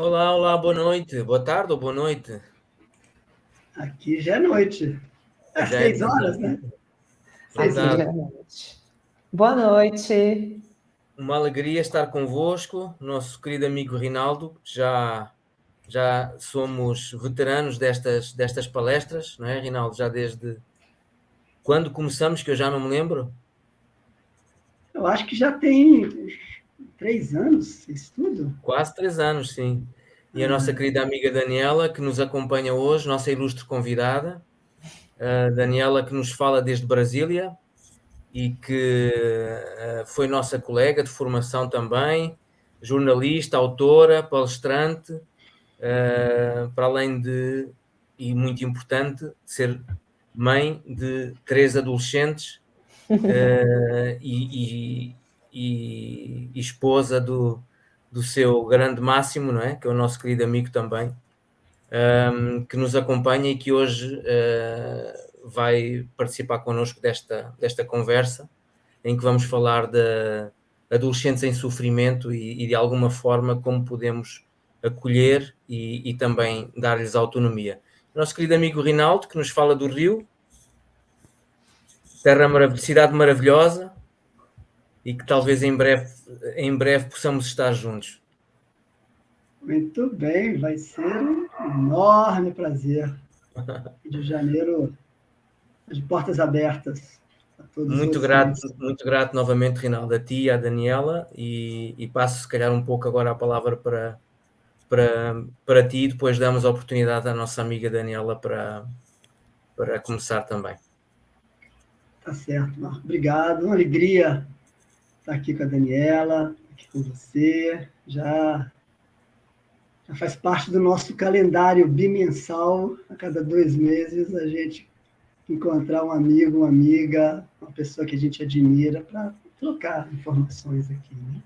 Olá, olá, boa noite, boa tarde ou boa noite? Aqui já é noite. É Já é 6 horas, né? Seis Aqui verdade. já horas. é noite. Boa noite. Uma alegria estar convosco, nosso querido amigo Rinaldo. Já somos veteranos destas palestras, não é, Rinaldo? Já desde quando começamos, que eu já não me lembro. Eu acho que já tem 3 anos isso tudo. Quase 3 anos, sim. E a nossa querida amiga Daniela, que nos acompanha hoje, nossa ilustre convidada. A Daniela, que nos fala desde Brasília e que foi nossa colega de formação também, jornalista, autora, palestrante, para além de, e muito importante, ser mãe de 3 adolescentes e esposa do seu grande Máximo, não é? Que é o nosso querido amigo também, que nos acompanha e que hoje vai participar connosco desta conversa, em que vamos falar de adolescentes em sofrimento e de alguma forma como podemos acolher e também dar-lhes autonomia. Nosso querido amigo Rinaldo, que nos fala do Rio, cidade maravilhosa, e que talvez em breve possamos estar juntos. Muito bem, vai ser um enorme prazer. Rio de Janeiro, de portas abertas a todos vocês. Muito grato novamente, Rinaldo, a ti e à Daniela, e passo se calhar um pouco agora a palavra para ti, e depois damos a oportunidade à nossa amiga Daniela para começar também. Tá certo, Marco. Obrigado. Uma alegria estar aqui com a Daniela, aqui com você. Já faz parte do nosso calendário bimensal. A cada 2 meses a gente encontrar um amigo, uma amiga, uma pessoa que a gente admira para trocar informações aqui, né?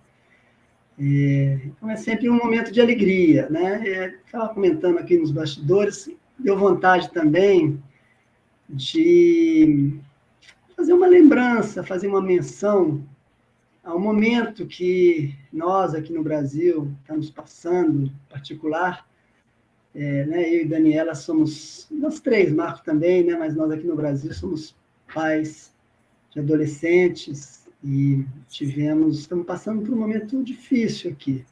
Então é sempre um momento de alegria, né? Estava comentando aqui nos bastidores, deu vontade também de fazer uma lembrança, fazer uma menção ao momento que nós aqui no Brasil estamos passando, em particular, né, eu e Daniela somos, nós três, Marco também, né, mas nós aqui no Brasil somos pais de adolescentes e estamos passando por um momento difícil aqui.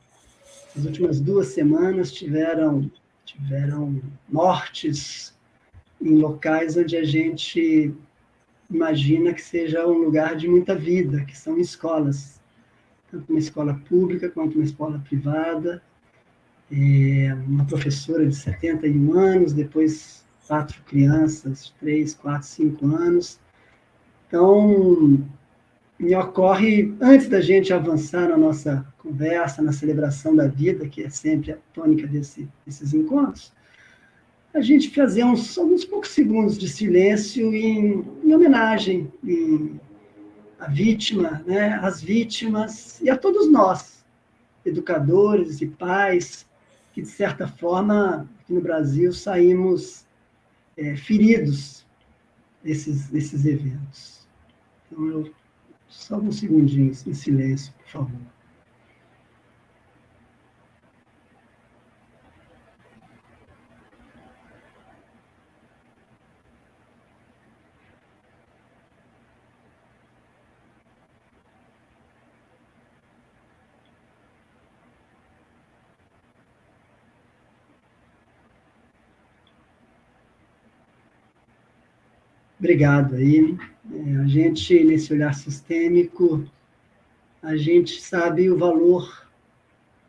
As últimas 2 semanas tiveram mortes em locais onde a gente imagina que seja um lugar de muita vida, que são escolas, tanto uma escola pública quanto uma escola privada. Uma professora de 71 anos, depois 4 crianças, 3, 4, 5 anos. Então, me ocorre, antes da gente avançar na nossa conversa, na celebração da vida, que é sempre a tônica desses encontros, a gente fazer alguns poucos segundos de silêncio em homenagem à vítima, né, às vítimas e a todos nós, educadores e pais, que, de certa forma, aqui no Brasil, saímos feridos desses eventos. Então, só alguns segundinhos em silêncio, por favor. Obrigado aí. A gente, nesse olhar sistêmico, a gente sabe o valor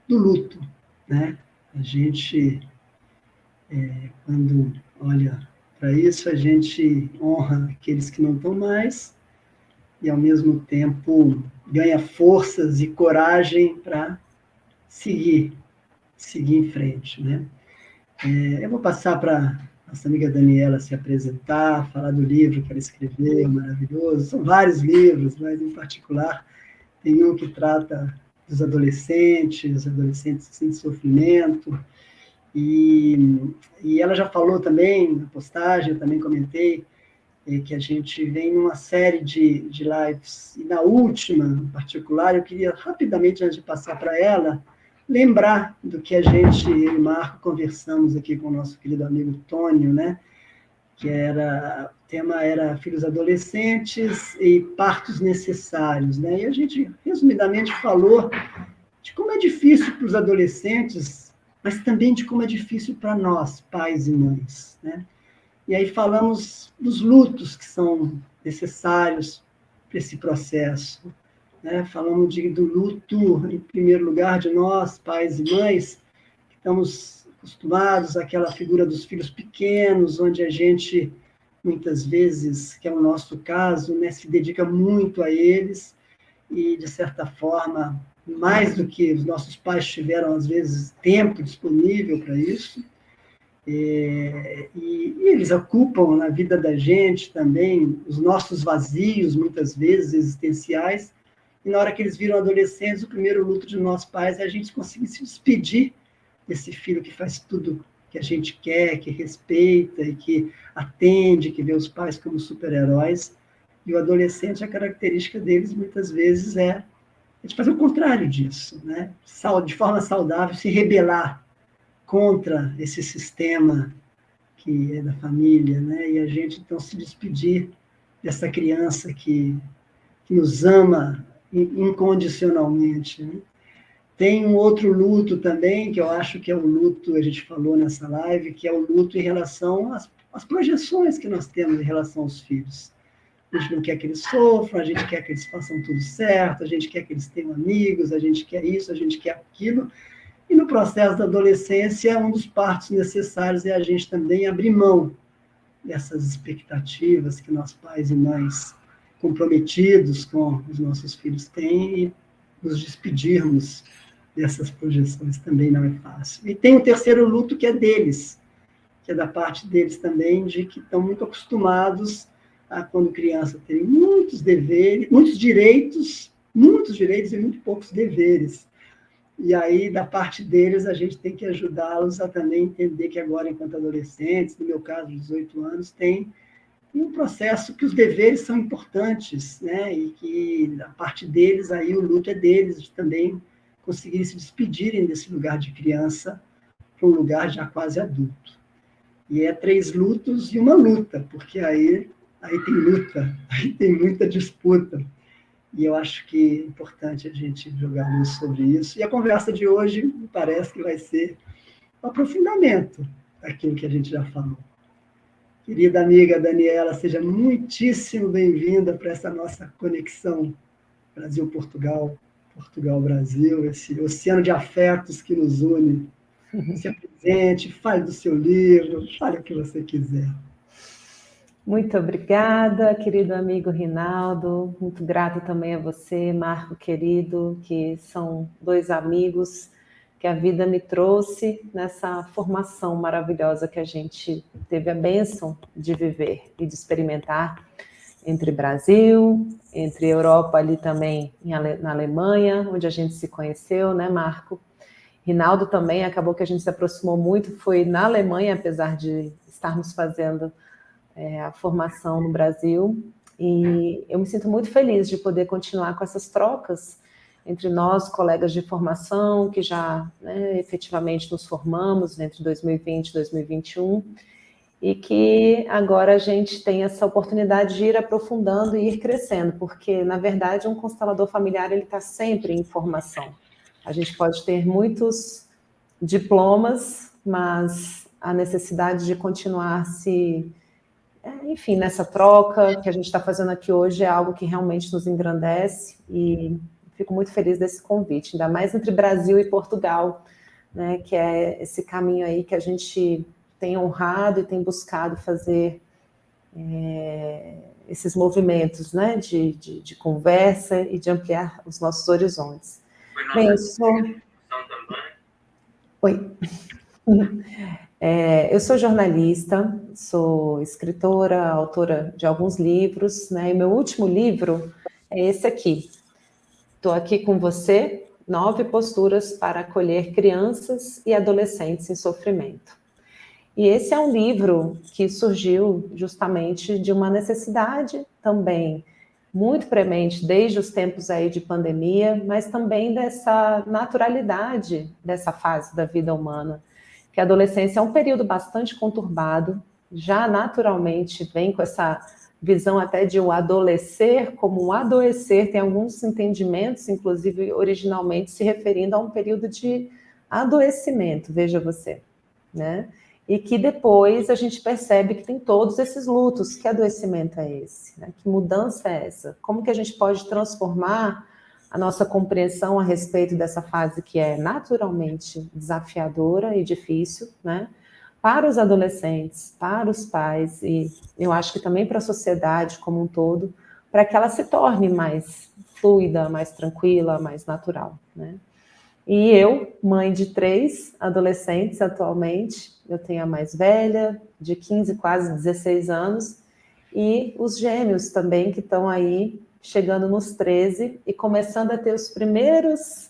do luto, né? A gente, quando olha para isso, a gente honra aqueles que não estão mais e, ao mesmo tempo, ganha forças e coragem para seguir em frente, né? Eu vou passar para nossa amiga Daniela se apresentar, falar do livro que ela escreveu, maravilhoso. São vários livros, mas, em particular, tem um que trata dos adolescentes em sofrimento, e ela já falou também, na postagem, eu também comentei, que a gente vem numa série de lives, e na última, em particular, eu queria rapidamente, antes de passar para ela, lembrar do que a gente, eu e Marco, conversamos aqui com o nosso querido amigo Tônio, né? Que o tema era filhos adolescentes e partos necessários, né? E a gente, resumidamente, falou de como é difícil para os adolescentes, mas também de como é difícil para nós, pais e mães, né? E aí falamos dos lutos que são necessários para esse processo, né? Falamos do luto, em primeiro lugar, de nós, pais e mães, que estamos acostumados àquela figura dos filhos pequenos, onde a gente, muitas vezes, que é o nosso caso, né, se dedica muito a eles e, de certa forma, mais do que os nossos pais tiveram, às vezes, tempo disponível para isso. E eles ocupam na vida da gente também os nossos vazios, muitas vezes, existenciais. E na hora que eles viram adolescentes, o primeiro luto de nós pais é a gente conseguir se despedir desse filho que faz tudo que a gente quer, que respeita e que atende, que vê os pais como super-heróis. E o adolescente, a característica deles, muitas vezes, é a gente fazer o contrário disso, né? De forma saudável, se rebelar contra esse sistema que é da família, né? E a gente, então, se despedir dessa criança que nos ama incondicionalmente, né? Tem um outro luto também, que eu acho que é o luto, a gente falou nessa live, que é o luto em relação às projeções que nós temos em relação aos filhos. A gente não quer que eles sofram, a gente quer que eles façam tudo certo, a gente quer que eles tenham amigos, a gente quer isso, a gente quer aquilo. E no processo da adolescência, um dos partos necessários é a gente também abrir mão dessas expectativas que nós, pais e mães comprometidos com os nossos filhos têm, e nos despedirmos dessas projeções também não é fácil. E tem o terceiro luto, que é deles, que é da parte deles também, de que estão muito acostumados a, quando criança, terem muitos deveres, muitos direitos e muito poucos deveres. E aí, da parte deles, a gente tem que ajudá-los a também entender que agora, enquanto adolescentes, no meu caso, 18 anos, tem um processo que os deveres são importantes, né? E que, da parte deles, aí o luto é deles, de também conseguirem se despedirem desse lugar de criança para um lugar já quase adulto. E é 3 lutos e uma luta, porque aí tem luta, aí tem muita disputa. E eu acho que é importante a gente jogar luz sobre isso. E a conversa de hoje me parece que vai ser um aprofundamento daquilo que a gente já falou. Querida amiga Daniela, seja muitíssimo bem-vinda para essa nossa conexão Brasil-Portugal, Portugal-Brasil, esse oceano de afetos que nos une. Se apresente, fale do seu livro, fale o que você quiser. Muito obrigada, querido amigo Rinaldo. Muito grata também a você, Marco querido, que são 2 amigos que a vida me trouxe nessa formação maravilhosa que a gente teve a bênção de viver e de experimentar entre Brasil, entre Europa ali também na Alemanha, onde a gente se conheceu, né, Marco? Rinaldo também, acabou que a gente se aproximou muito, foi na Alemanha, apesar de estarmos fazendo a formação no Brasil, e eu me sinto muito feliz de poder continuar com essas trocas entre nós, colegas de formação, que já efetivamente nos formamos entre 2020 e 2021, e que agora a gente tem essa oportunidade de ir aprofundando e ir crescendo, porque, na verdade, um constelador familiar ele está sempre em formação. A gente pode ter muitos diplomas, mas a necessidade de continuar enfim, nessa troca que a gente está fazendo aqui hoje é algo que realmente nos engrandece e fico muito feliz desse convite, ainda mais entre Brasil e Portugal, né, que é esse caminho aí que a gente tem honrado e tem buscado fazer esses movimentos, né, de conversa e de ampliar os nossos horizontes. Bem, eu sou... Oi. Eu sou jornalista, sou escritora, autora de alguns livros, né? E meu último livro é esse aqui. Estou aqui com você, 9 posturas para acolher crianças e adolescentes em sofrimento. E esse é um livro que surgiu justamente de uma necessidade também muito premente desde os tempos aí de pandemia, mas também dessa naturalidade dessa fase da vida humana, que a adolescência é um período bastante conturbado, já naturalmente vem com essa visão até de o adolescer como um adoecer, tem alguns entendimentos, inclusive originalmente se referindo a um período de adoecimento, veja você, né? E que depois a gente percebe que tem todos esses lutos. Que adoecimento é esse? Né? Que mudança é essa? Como que a gente pode transformar a nossa compreensão a respeito dessa fase que é naturalmente desafiadora e difícil, né? Para os adolescentes, para os pais e eu acho que também para a sociedade como um todo, para que ela se torne mais fluida, mais tranquila, mais natural, né? E eu, mãe de 3 adolescentes atualmente, eu tenho a mais velha, de 15, quase 16 anos, e os gêmeos também, que estão aí, chegando nos 13, e começando a ter os primeiros,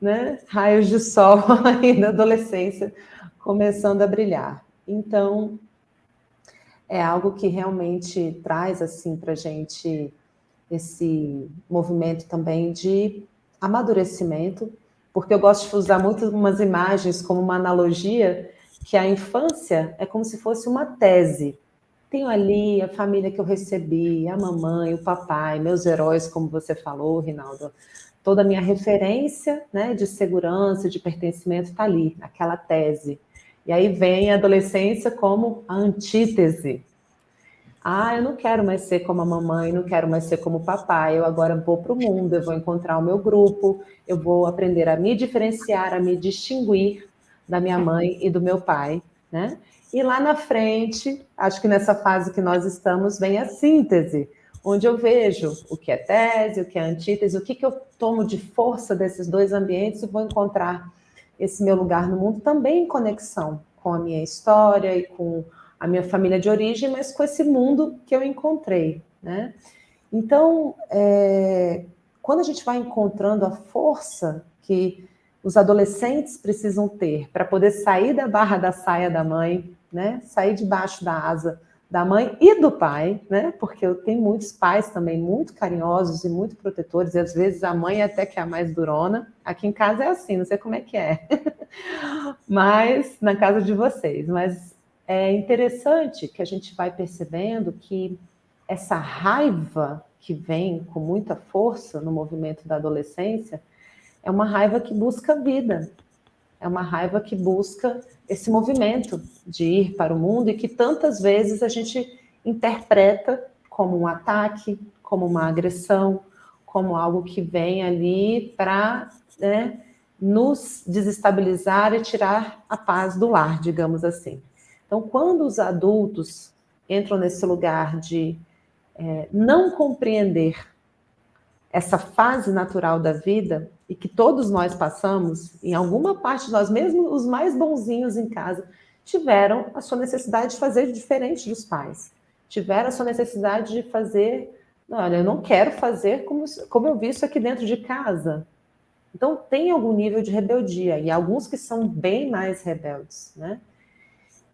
né, raios de sol aí da adolescência, começando a brilhar. Então, é algo que realmente traz, assim, para a gente esse movimento também de amadurecimento, porque eu gosto de usar muito umas imagens como uma analogia, que a infância é como se fosse uma tese. Tenho ali a família que eu recebi, a mamãe, o papai, meus heróis, como você falou, Rinaldo. Toda a minha referência, né, de segurança, de pertencimento está ali, naquela tese. E aí vem a adolescência como a antítese. Ah, eu não quero mais ser como a mamãe, não quero mais ser como o papai, eu agora vou para o mundo, eu vou encontrar o meu grupo, eu vou aprender a me diferenciar, a me distinguir da minha mãe e do meu pai, né? E lá na frente, acho que nessa fase que nós estamos, vem a síntese, onde eu vejo o que é tese, o que é antítese, o que eu tomo de força desses dois ambientes e vou encontrar esse meu lugar no mundo também em conexão com a minha história e com a minha família de origem, mas com esse mundo que eu encontrei, né? Então, quando a gente vai encontrando a força que os adolescentes precisam ter para poder sair da barra da saia da mãe, né? Sair debaixo da asa da mãe e do pai, né? Porque eu tenho muitos pais também muito carinhosos e muito protetores, e às vezes a mãe até que é a mais durona. Aqui em casa é assim, não sei como é que é. Mas, na casa de vocês, mas é interessante que a gente vai percebendo que essa raiva que vem com muita força no movimento da adolescência é uma raiva que busca vida, é uma raiva que busca esse movimento de ir para o mundo e que tantas vezes a gente interpreta como um ataque, como uma agressão, como algo que vem ali para, né, nos desestabilizar e tirar a paz do lar, digamos assim. Então, quando os adultos entram nesse lugar de não compreender essa fase natural da vida, e que todos nós passamos, em alguma parte de nós, mesmo os mais bonzinhos em casa, tiveram a sua necessidade de fazer diferente dos pais. Tiveram a sua necessidade de fazer, olha, eu não quero fazer como eu vi isso aqui dentro de casa. Então, tem algum nível de rebeldia, e alguns que são bem mais rebeldes, né?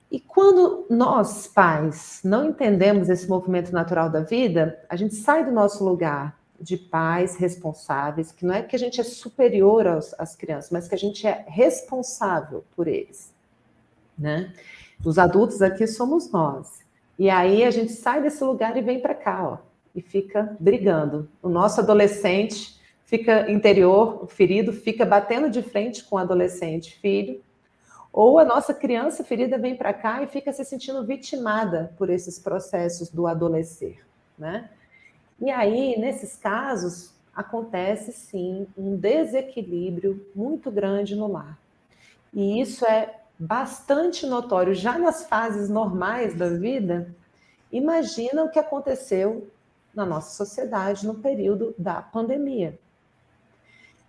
E quando nós, pais, não entendemos esse movimento natural da vida, a gente sai do nosso lugar de pais responsáveis, que não é que a gente é superior às crianças, mas que a gente é responsável por eles, né? Os adultos aqui somos nós. E aí a gente sai desse lugar e vem para cá, ó, e fica brigando. O nosso adolescente fica interior, ferido, fica batendo de frente com o adolescente filho, ou a nossa criança ferida vem para cá e fica se sentindo vitimada por esses processos do adolescer, né? E aí, nesses casos, acontece sim um desequilíbrio muito grande no lar. E isso é bastante notório já nas fases normais da vida. Imagina o que aconteceu na nossa sociedade no período da pandemia.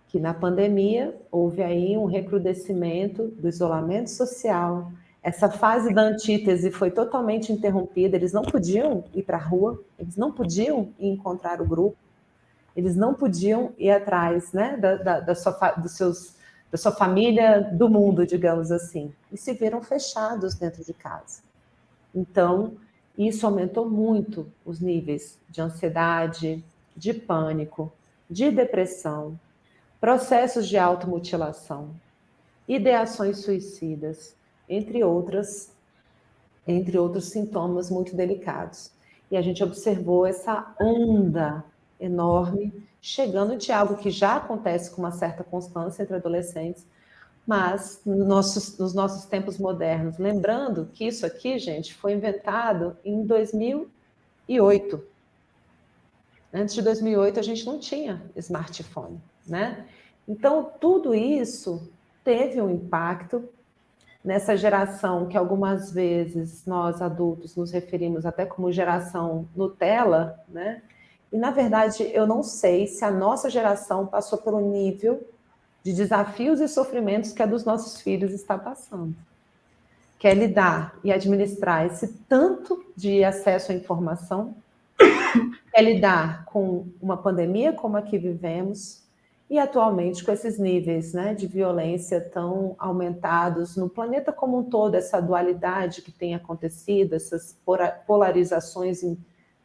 Que na pandemia houve aí um recrudescimento do isolamento social. Essa fase da antítese foi totalmente interrompida, eles não podiam ir para a rua, eles não podiam ir encontrar o grupo, eles não podiam ir atrás, né, da sua família do mundo, digamos assim, e se viram fechados dentro de casa. Então, isso aumentou muito os níveis de ansiedade, de pânico, de depressão, processos de automutilação, ideações suicidas, entre outros sintomas muito delicados. E a gente observou essa onda enorme chegando de algo que já acontece com uma certa constância entre adolescentes, mas nos nossos tempos modernos. Lembrando que isso aqui, gente, foi inventado em 2008. Antes de 2008, a gente não tinha smartphone, né? Então, tudo isso teve um impacto nessa geração que algumas vezes nós adultos nos referimos até como geração Nutella, né? E, na verdade, eu não sei se a nossa geração passou pelo nível de desafios e sofrimentos que a dos nossos filhos está passando. Que é lidar e administrar esse tanto de acesso à informação, é lidar com uma pandemia como a que vivemos e atualmente com esses níveis, né, de violência tão aumentados no planeta como um todo, essa dualidade que tem acontecido, essas polarizações em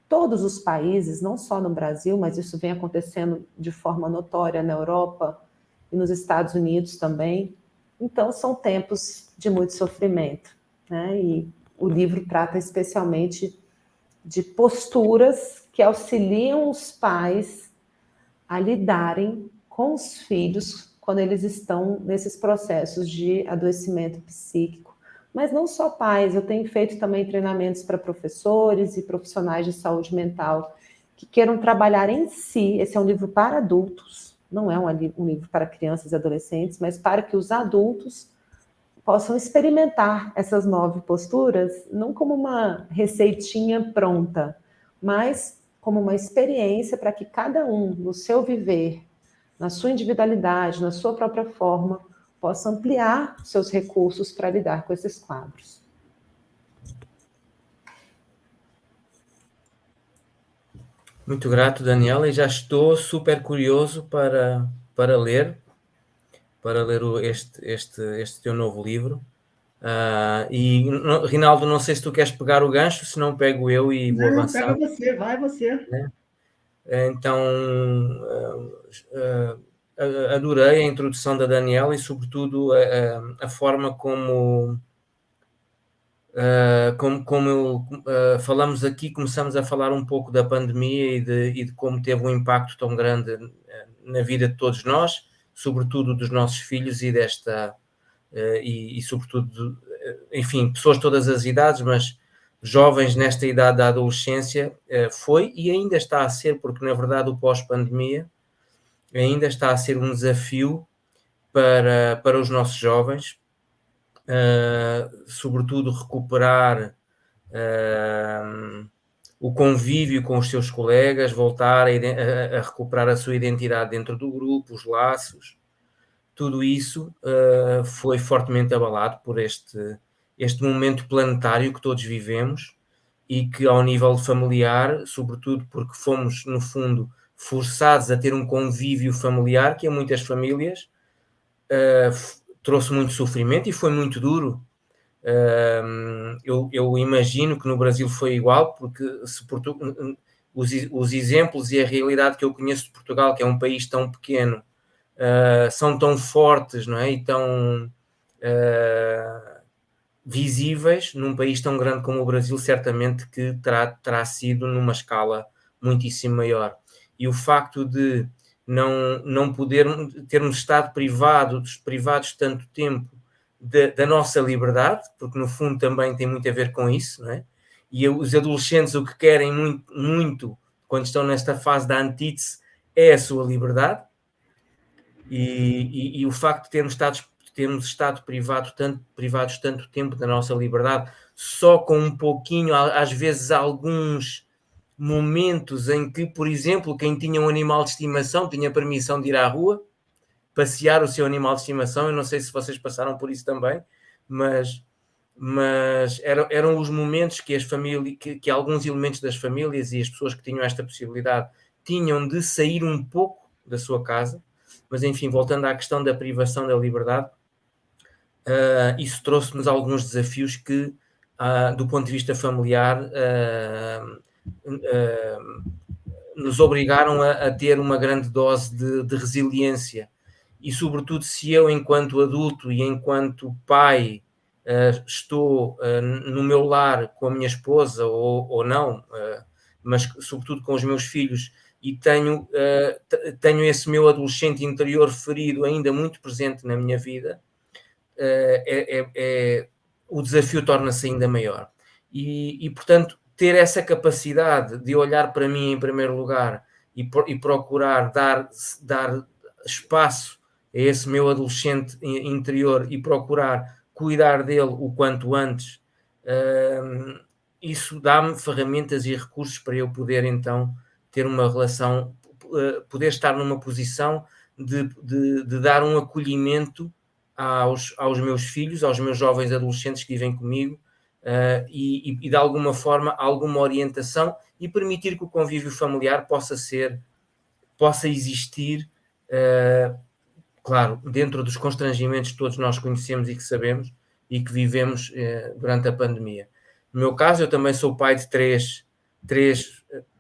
todos os países, não só no Brasil, mas isso vem acontecendo de forma notória na Europa e nos Estados Unidos também. Então, são tempos de muito sofrimento, né? E o livro trata especialmente de posturas que auxiliam os pais a lidarem com os filhos quando eles estão nesses processos de adoecimento psíquico. Mas não só pais, eu tenho feito também treinamentos para professores e profissionais de saúde mental que queiram trabalhar em si. Esse é um livro para adultos, não é um livro para crianças e adolescentes, mas para que os adultos possam experimentar essas 9 posturas, não como uma receitinha pronta, mas como uma experiência para que cada um, no seu viver, na sua individualidade, na sua própria forma, possa ampliar seus recursos para lidar com esses quadros. Muito grato, Daniela, e já estou super curioso para ler este teu novo livro. E, Rinaldo, não sei se tu queres pegar o gancho, se não pego eu e vou avançar. Pega você, vai você. Então, adorei a introdução da Daniela e, sobretudo, a forma como falamos aqui, começamos a falar um pouco da pandemia e de como teve um impacto tão grande na vida de todos nós, sobretudo dos nossos filhos e sobretudo, enfim, pessoas de todas as idades, mas jovens nesta idade da adolescência, foi e ainda está a ser, porque na verdade o pós-pandemia ainda está a ser um desafio para os nossos jovens, sobretudo recuperar o convívio com os seus colegas, voltar a recuperar a sua identidade dentro do grupo, os laços. Tudo isso foi fortemente abalado por este momento planetário que todos vivemos e que, ao nível familiar, sobretudo porque fomos, no fundo, forçados a ter um convívio familiar que a muitas famílias trouxe muito sofrimento e foi muito duro. Eu imagino que no Brasil foi igual, porque os exemplos e a realidade que eu conheço de Portugal, que é um país tão pequeno, são tão fortes, não é? E tão visíveis num país tão grande como o Brasil, certamente que terá sido numa escala muitíssimo maior. E o facto de não termos estado privados tanto tempo da nossa liberdade, porque no fundo também tem muito a ver com isso, não é? E os adolescentes o que querem muito, muito quando estão nesta fase da antítese é a sua liberdade, e o facto de termos estado privados tanto tempo da nossa liberdade, só com um pouquinho, às vezes alguns momentos em que, por exemplo, quem tinha um animal de estimação tinha permissão de ir à rua passear o seu animal de estimação. Eu não sei se vocês passaram por isso também, mas eram os momentos que as famílias, que alguns elementos das famílias e as pessoas que tinham esta possibilidade tinham de sair um pouco da sua casa. Mas, enfim, voltando à questão da privação da liberdade, isso trouxe-nos alguns desafios que, do ponto de vista familiar, nos obrigaram a ter uma grande dose de resiliência. E, sobretudo, se eu, enquanto adulto e enquanto pai, estou no meu lar com a minha esposa ou não, mas sobretudo com os meus filhos, e tenho esse meu adolescente interior ferido ainda muito presente na minha vida, o desafio torna-se ainda maior. E, portanto, ter essa capacidade de olhar para mim em primeiro lugar e procurar dar espaço a esse meu adolescente interior e procurar cuidar dele o quanto antes, isso dá-me ferramentas e recursos para eu poder então ter uma relação, poder estar numa posição de dar um acolhimento aos meus filhos, aos meus jovens adolescentes que vivem comigo, e de alguma forma alguma orientação e permitir que o convívio familiar possa existir, claro, dentro dos constrangimentos que todos nós conhecemos e que sabemos e que vivemos durante a pandemia. No meu caso, eu também sou pai de três,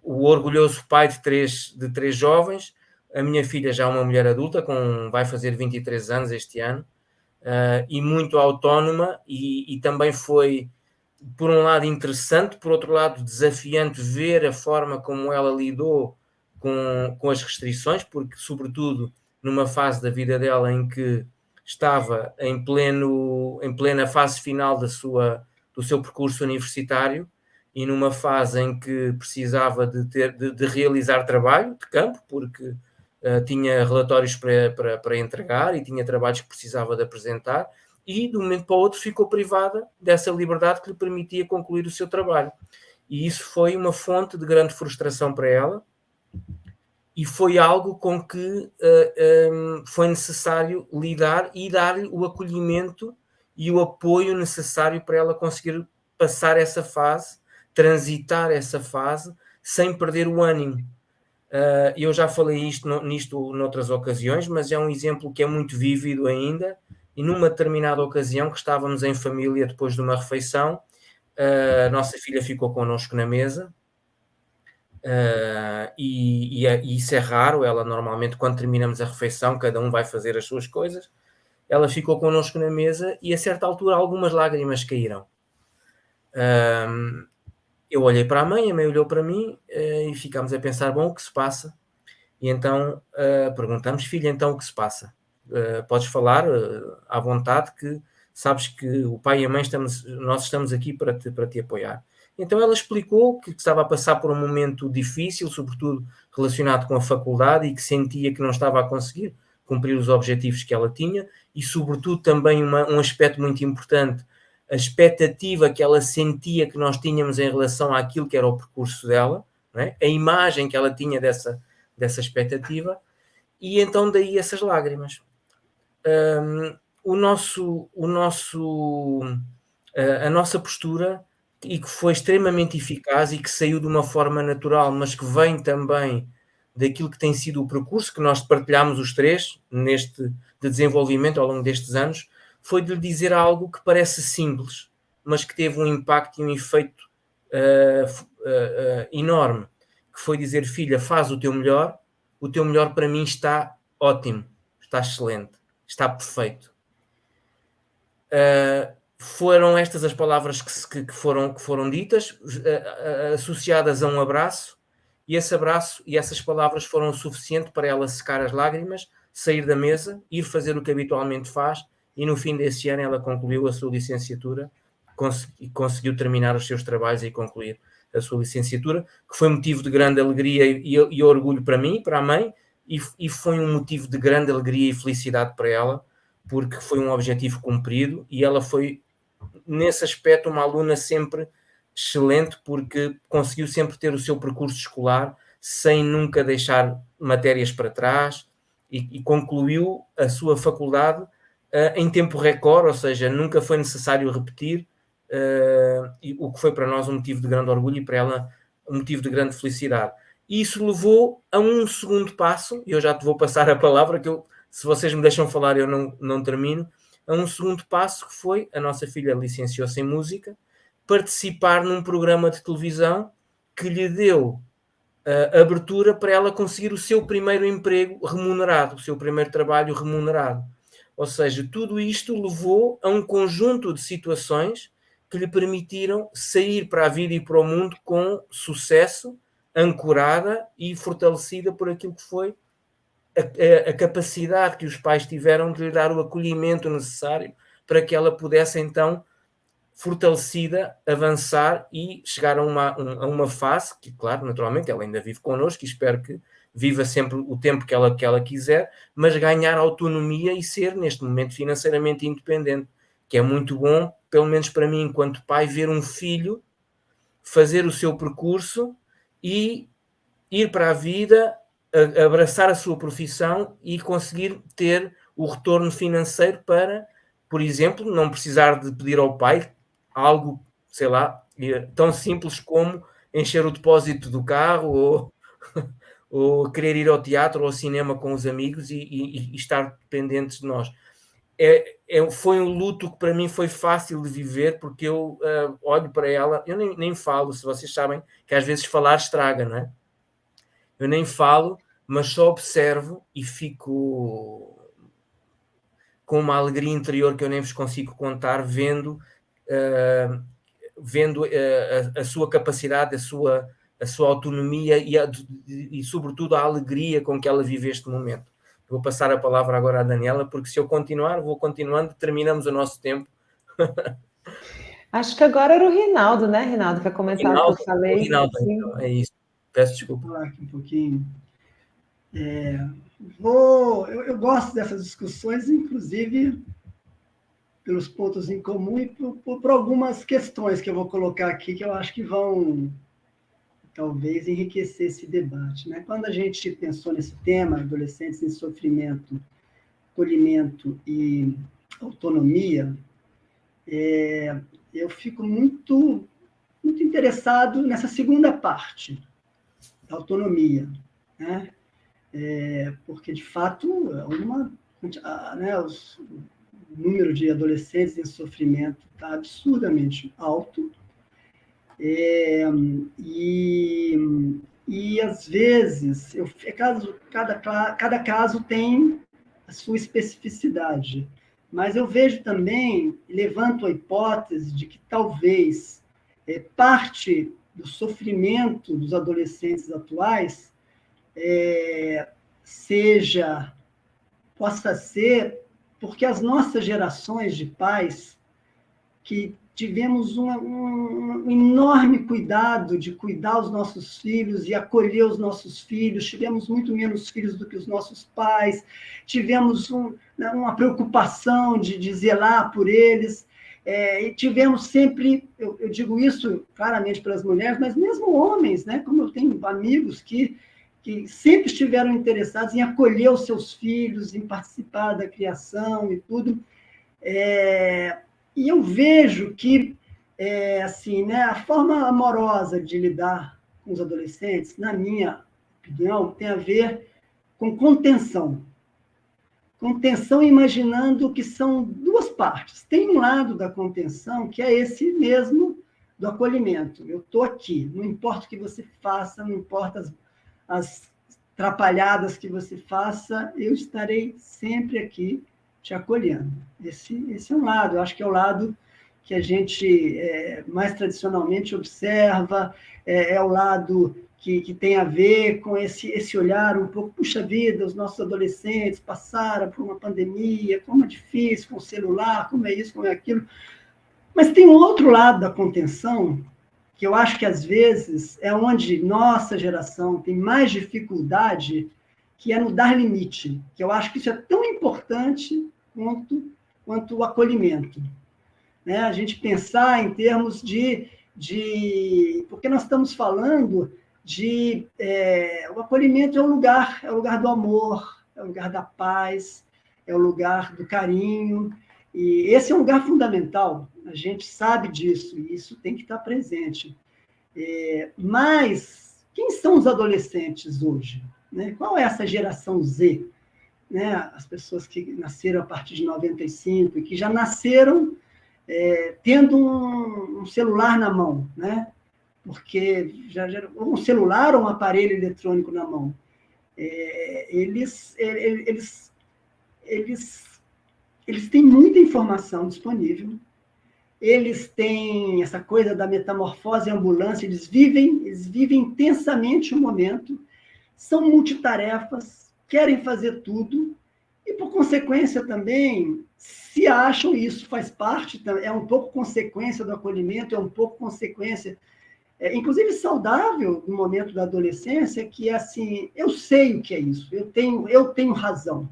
o orgulhoso pai de três jovens. A minha filha já é uma mulher adulta, vai fazer 23 anos este ano, e muito autónoma, e também foi, por um lado, interessante, por outro lado, desafiante ver a forma como ela lidou com as restrições, porque, sobretudo, numa fase da vida dela em que estava em plena fase final do seu percurso universitário e numa fase em que precisava de realizar trabalho de campo, porque tinha relatórios para entregar e tinha trabalhos que precisava de apresentar, e de um momento para o outro ficou privada dessa liberdade que lhe permitia concluir o seu trabalho. E isso foi uma fonte de grande frustração para ela, e foi algo com que foi necessário lidar e dar-lhe o acolhimento e o apoio necessário para ela conseguir passar essa fase, transitar essa fase, sem perder o ânimo. Eu já falei nisto noutras ocasiões, mas é um exemplo que é muito vívido ainda, e numa determinada ocasião que estávamos em família depois de uma refeição, a nossa filha ficou connosco na mesa, e isso é raro. Ela normalmente, quando terminamos a refeição, cada um vai fazer as suas coisas. Ela ficou connosco na mesa e a certa altura algumas lágrimas caíram. Eu olhei para a mãe olhou para mim, e ficámos a pensar, bom, o que se passa? E então perguntamos, filha, então o que se passa? Podes falar à vontade, que sabes que o pai e a mãe nós estamos aqui para te apoiar. Então ela explicou que estava a passar por um momento difícil, sobretudo relacionado com a faculdade, e que sentia que não estava a conseguir cumprir os objetivos que ela tinha, e sobretudo também um aspecto muito importante, a expectativa que ela sentia que nós tínhamos em relação àquilo que era o percurso dela, não é? A imagem que ela tinha dessa expectativa, e então daí essas lágrimas. A nossa postura, e que foi extremamente eficaz e que saiu de uma forma natural, mas que vem também daquilo que tem sido o percurso que nós partilhámos os três de desenvolvimento ao longo destes anos, foi de lhe dizer algo que parece simples, mas que teve um impacto e um efeito enorme, que foi dizer, filha, faz o teu melhor para mim está ótimo, está excelente, está perfeito. Foram estas as palavras que foram ditas, associadas a um abraço, e esse abraço e essas palavras foram o suficiente para ela secar as lágrimas, sair da mesa, ir fazer o que habitualmente faz, e no fim desse ano ela concluiu a sua licenciatura e conseguiu terminar os seus trabalhos e concluir a sua licenciatura, que foi motivo de grande alegria e orgulho para mim, para a mãe, e foi um motivo de grande alegria e felicidade para ela, porque foi um objetivo cumprido, e ela foi, nesse aspecto, uma aluna sempre excelente, porque conseguiu sempre ter o seu percurso escolar sem nunca deixar matérias para trás, e concluiu a sua faculdade em tempo recorde, ou seja, nunca foi necessário repetir, o que foi para nós um motivo de grande orgulho e para ela um motivo de grande felicidade. E isso levou a um segundo passo, e eu já te vou passar a palavra, que se vocês me deixam falar eu não termino, a um segundo passo, que foi, a nossa filha licenciou-se em música, participar num programa de televisão que lhe deu abertura para ela conseguir o seu primeiro emprego remunerado, o seu primeiro trabalho remunerado. Ou seja, tudo isto levou a um conjunto de situações que lhe permitiram sair para a vida e para o mundo com sucesso, ancorada e fortalecida por aquilo que foi a capacidade que os pais tiveram de lhe dar o acolhimento necessário para que ela pudesse, então, fortalecida, avançar e chegar a uma fase que, claro, naturalmente, ela ainda vive connosco e espero que viva sempre o tempo que ela quiser, mas ganhar autonomia e ser, neste momento, financeiramente independente, que é muito bom, pelo menos para mim, enquanto pai, ver um filho fazer o seu percurso e ir para a vida, abraçar a sua profissão e conseguir ter o retorno financeiro para, por exemplo, não precisar de pedir ao pai algo, sei lá, tão simples como encher o depósito do carro ou querer ir ao teatro ou ao cinema com os amigos e estar dependentes de nós. Foi um luto que para mim foi fácil de viver, porque eu olho para ela, eu nem falo, se vocês sabem que às vezes falar estraga, não é? Eu nem falo, mas só observo e fico com uma alegria interior que eu nem vos consigo contar, vendo a sua capacidade, a sua autonomia e, sobretudo, a alegria com que ela vive este momento. Vou passar a palavra agora à Daniela, porque se eu continuar, vou continuando, terminamos o nosso tempo. Acho que agora era o Rinaldo, né, Rinaldo? Quer comentar o que eu falei? Rinaldo, então, é isso. Peço desculpa. Vou falar aqui um pouquinho. Eu gosto dessas discussões, inclusive pelos pontos em comum e por algumas questões que eu vou colocar aqui que eu acho que vão, talvez, enriquecer esse debate, né? Quando a gente pensou nesse tema, adolescentes em sofrimento, acolhimento e autonomia, eu fico muito, muito interessado nessa segunda parte, da autonomia, né? Porque, de fato, o número de adolescentes em sofrimento está absurdamente alto, e às vezes, cada caso tem a sua especificidade, mas eu vejo também, levanto a hipótese de que talvez parte do sofrimento dos adolescentes atuais possa ser porque as nossas gerações de pais, que tivemos um enorme cuidado de cuidar os nossos filhos e acolher os nossos filhos, tivemos muito menos filhos do que os nossos pais, tivemos uma preocupação de zelar por eles, e tivemos sempre, eu digo isso claramente para as mulheres, mas mesmo homens, né? Como eu tenho amigos que sempre estiveram interessados em acolher os seus filhos, em participar da criação e tudo. E eu vejo que assim, né, a forma amorosa de lidar com os adolescentes, na minha opinião, tem a ver com contenção. Contenção imaginando que são duas partes. Tem um lado da contenção que é esse mesmo do acolhimento. Eu estou aqui, não importa o que você faça, não importa as atrapalhadas que você faça, eu estarei sempre aqui te acolhendo. Esse é um lado, eu acho que é o lado que a gente mais tradicionalmente observa, é o lado que tem a ver com esse olhar um pouco, puxa vida, os nossos adolescentes passaram por uma pandemia, como é difícil com o celular, como é isso, como é aquilo. Mas tem um outro lado da contenção, que eu acho que, às vezes, é onde nossa geração tem mais dificuldade, que é no dar limite, que eu acho que isso é tão importante quanto o acolhimento. Né? A gente pensar em termos de porque nós estamos falando o acolhimento é o lugar do amor, é o lugar da paz, é o lugar do carinho, e esse é um lugar fundamental, a gente sabe disso, e isso tem que estar presente. Mas quem são os adolescentes hoje? Né? Qual é essa geração Z? Né? As pessoas que nasceram a partir de 95 e que já nasceram tendo um celular na mão, né? porque um celular ou um aparelho eletrônico na mão, eles têm muita informação disponível, eles têm essa coisa da metamorfose ambulância, eles vivem intensamente o momento, são multitarefas, querem fazer tudo, e, por consequência, também se acham, e isso faz parte, é um pouco consequência do acolhimento, é um pouco consequência, inclusive saudável, no momento da adolescência, que é assim, eu sei o que é isso, eu tenho razão.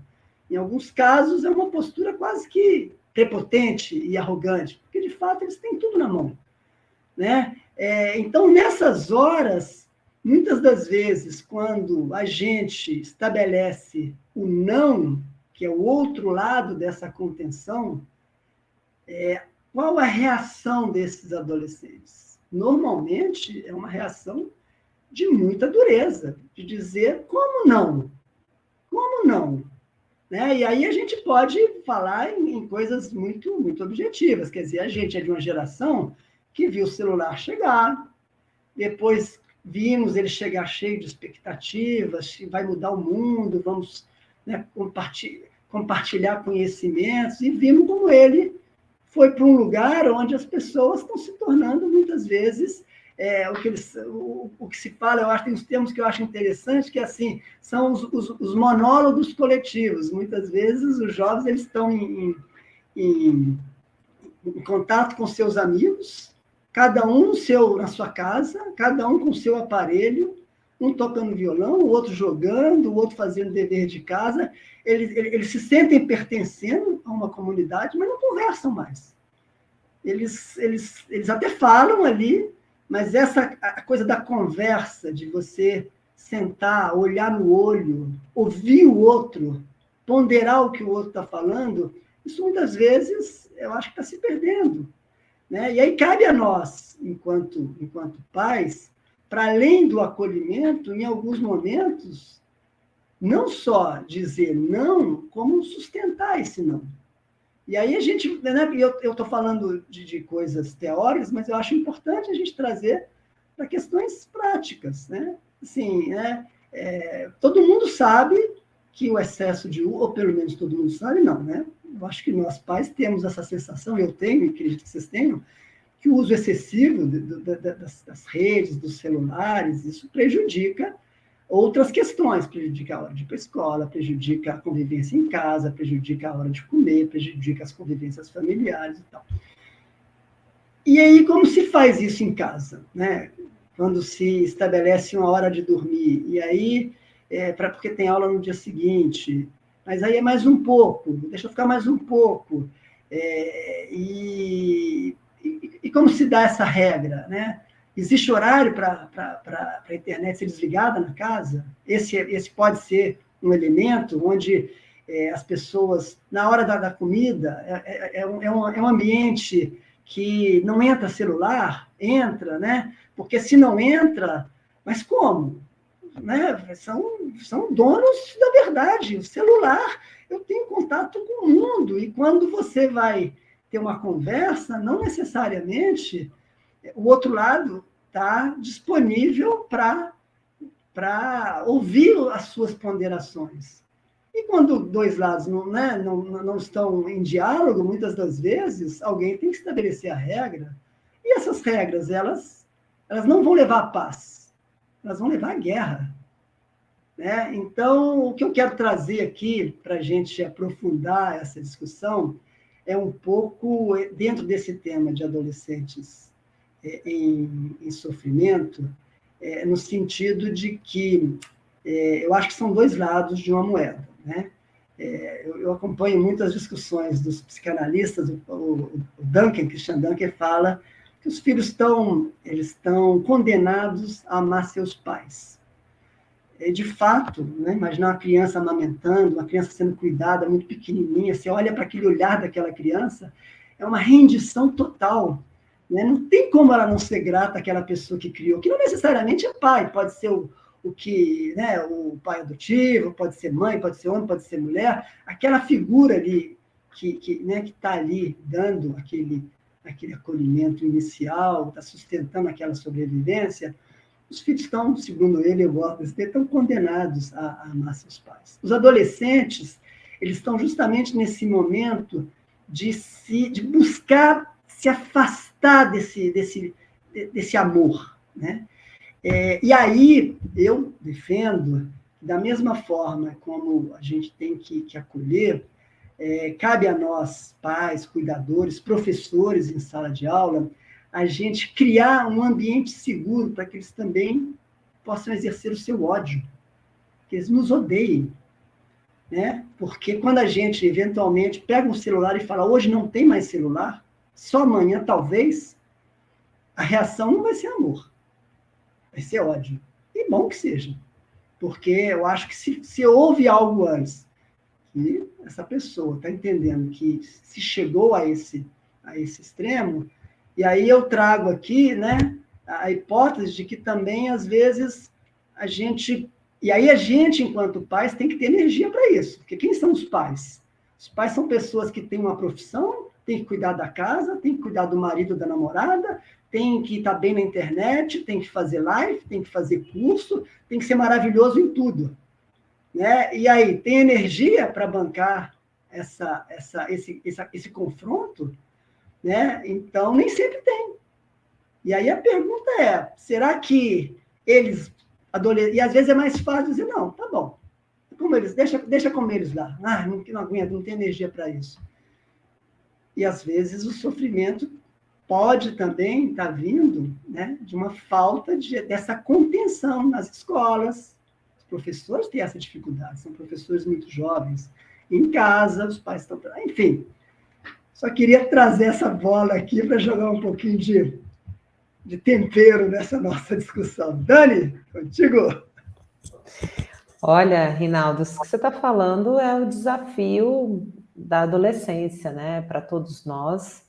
Em alguns casos, é uma postura quase que prepotente e arrogante, porque, de fato, eles têm tudo na mão, né? Então, nessas horas, muitas das vezes, quando a gente estabelece o não, que é o outro lado dessa contenção, qual a reação desses adolescentes? Normalmente, é uma reação de muita dureza, de dizer, como não? Como não? Né? E aí a gente pode falar em coisas muito, muito objetivas, quer dizer, a gente é de uma geração que viu o celular chegar, depois vimos ele chegar cheio de expectativas, vai mudar o mundo, vamos, né, compartilhar conhecimentos, e vimos como ele foi para um lugar onde as pessoas estão se tornando, muitas vezes, o que se fala, eu acho, tem uns termos que eu acho interessante, que assim, são os monólogos coletivos. Muitas vezes, os jovens eles estão em contato com seus amigos, cada um na sua casa, cada um com o seu aparelho, um tocando violão, o outro jogando, o outro fazendo dever de casa. Eles se sentem pertencendo a uma comunidade, mas não conversam mais. Eles até falam ali, mas a coisa da conversa, de você sentar, olhar no olho, ouvir o outro, ponderar o que o outro está falando, isso muitas vezes eu acho que está se perdendo, né? E aí cabe a nós, enquanto pais, para além do acolhimento, em alguns momentos, não só dizer não, como sustentar esse não. E aí a gente, né, eu estou falando de coisas teóricas, mas eu acho importante a gente trazer para questões práticas, né? Assim, né, todo mundo sabe que o excesso de uso, ou pelo menos todo mundo sabe, não, né? Eu acho que nós pais temos essa sensação, eu tenho, e acredito que vocês tenham, que o uso excessivo das redes, dos celulares, isso prejudica outras questões, prejudica a hora de ir para a escola, prejudica a convivência em casa, prejudica a hora de comer, prejudica as convivências familiares e tal. E aí, como se faz isso em casa, né? Quando se estabelece uma hora de dormir, e aí, porque tem aula no dia seguinte, mas aí é mais um pouco, deixa eu ficar mais um pouco. E como se dá essa regra, né? Existe horário para a internet ser desligada na casa? Esse pode ser um elemento onde as pessoas, na hora da comida, é um ambiente que não entra celular, entra, né? Porque se não entra, mas como? Né? São donos da verdade. O celular, eu tenho contato com o mundo, e quando você vai ter uma conversa, não necessariamente o outro lado está disponível para ouvir as suas ponderações. E quando dois lados não estão em diálogo, muitas das vezes, alguém tem que estabelecer a regra, e essas regras, elas não vão levar à paz, elas vão levar à guerra. Né? Então, o que eu quero trazer aqui, para a gente aprofundar essa discussão, é um pouco dentro desse tema de adolescentes em sofrimento, no sentido de que eu acho que são dois lados de uma moeda. Né? Eu acompanho muitas discussões dos psicanalistas, o Christian Dunker fala que os filhos estão condenados a amar seus pais. De fato, né? Imaginar uma criança amamentando, uma criança sendo cuidada, muito pequenininha, você olha para aquele olhar daquela criança, é uma rendição total. Né? Não tem como ela não ser grata àquela pessoa que criou, que não necessariamente é pai, pode ser o pai adotivo, pode ser mãe, pode ser homem, pode ser mulher, aquela figura ali que está ali dando aquele acolhimento inicial, está sustentando aquela sobrevivência, os filhos estão, segundo ele, eu gosto desse termo, estão condenados a amar seus pais. Os adolescentes, eles estão justamente nesse momento de buscar se afastar desse amor, né? E aí eu defendo, da mesma forma como a gente tem que acolher, cabe a nós, pais, cuidadores, professores em sala de aula, a gente criar um ambiente seguro para que eles também possam exercer o seu ódio, que eles nos odeiem, né? Porque quando a gente, eventualmente, pega um celular e fala, hoje não tem mais celular, só amanhã, talvez, a reação não vai ser amor, vai ser ódio. E bom que seja, porque eu acho que se houve algo antes, que essa pessoa está entendendo que se chegou a esse extremo, e aí eu trago aqui, né, a hipótese de que também, às vezes, a gente... E aí a gente, enquanto pais, tem que ter energia para isso. Porque quem são os pais? Os pais são pessoas que têm uma profissão, têm que cuidar da casa, têm que cuidar do marido, da namorada, têm que estar bem na internet, têm que fazer live, têm que fazer curso, tem que ser maravilhoso em tudo, né? E aí, tem energia para bancar esse confronto? Né? Então, nem sempre tem. E aí a pergunta é, será que eles, adolescentes, e às vezes é mais fácil dizer, não, tá bom, como eles, deixa como eles lá, não aguento, não tem energia para isso. E às vezes o sofrimento pode também estar vindo, né, de uma falta dessa contenção nas escolas. Os professores têm essa dificuldade, são professores muito jovens. Em casa, os pais estão... Enfim, só queria trazer essa bola aqui para jogar um pouquinho de tempero nessa nossa discussão. Dani, contigo. Olha, Rinaldo, o que você está falando é o desafio da adolescência, né, para todos nós.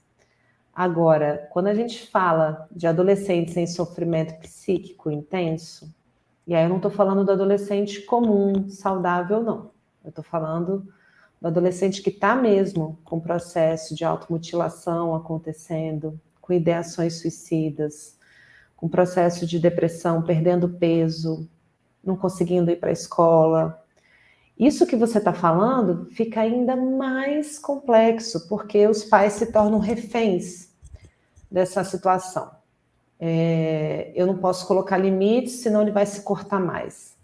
Agora, quando a gente fala de adolescentes em sofrimento psíquico intenso, e aí eu não estou falando do adolescente comum, saudável, não. Eu estou falando do adolescente que está mesmo com processo de automutilação acontecendo, com ideações suicidas, com processo de depressão, perdendo peso, não conseguindo ir para a escola. Isso que você está falando fica ainda mais complexo, porque os pais se tornam reféns dessa situação. Eu não posso colocar limites, senão ele vai se cortar mais.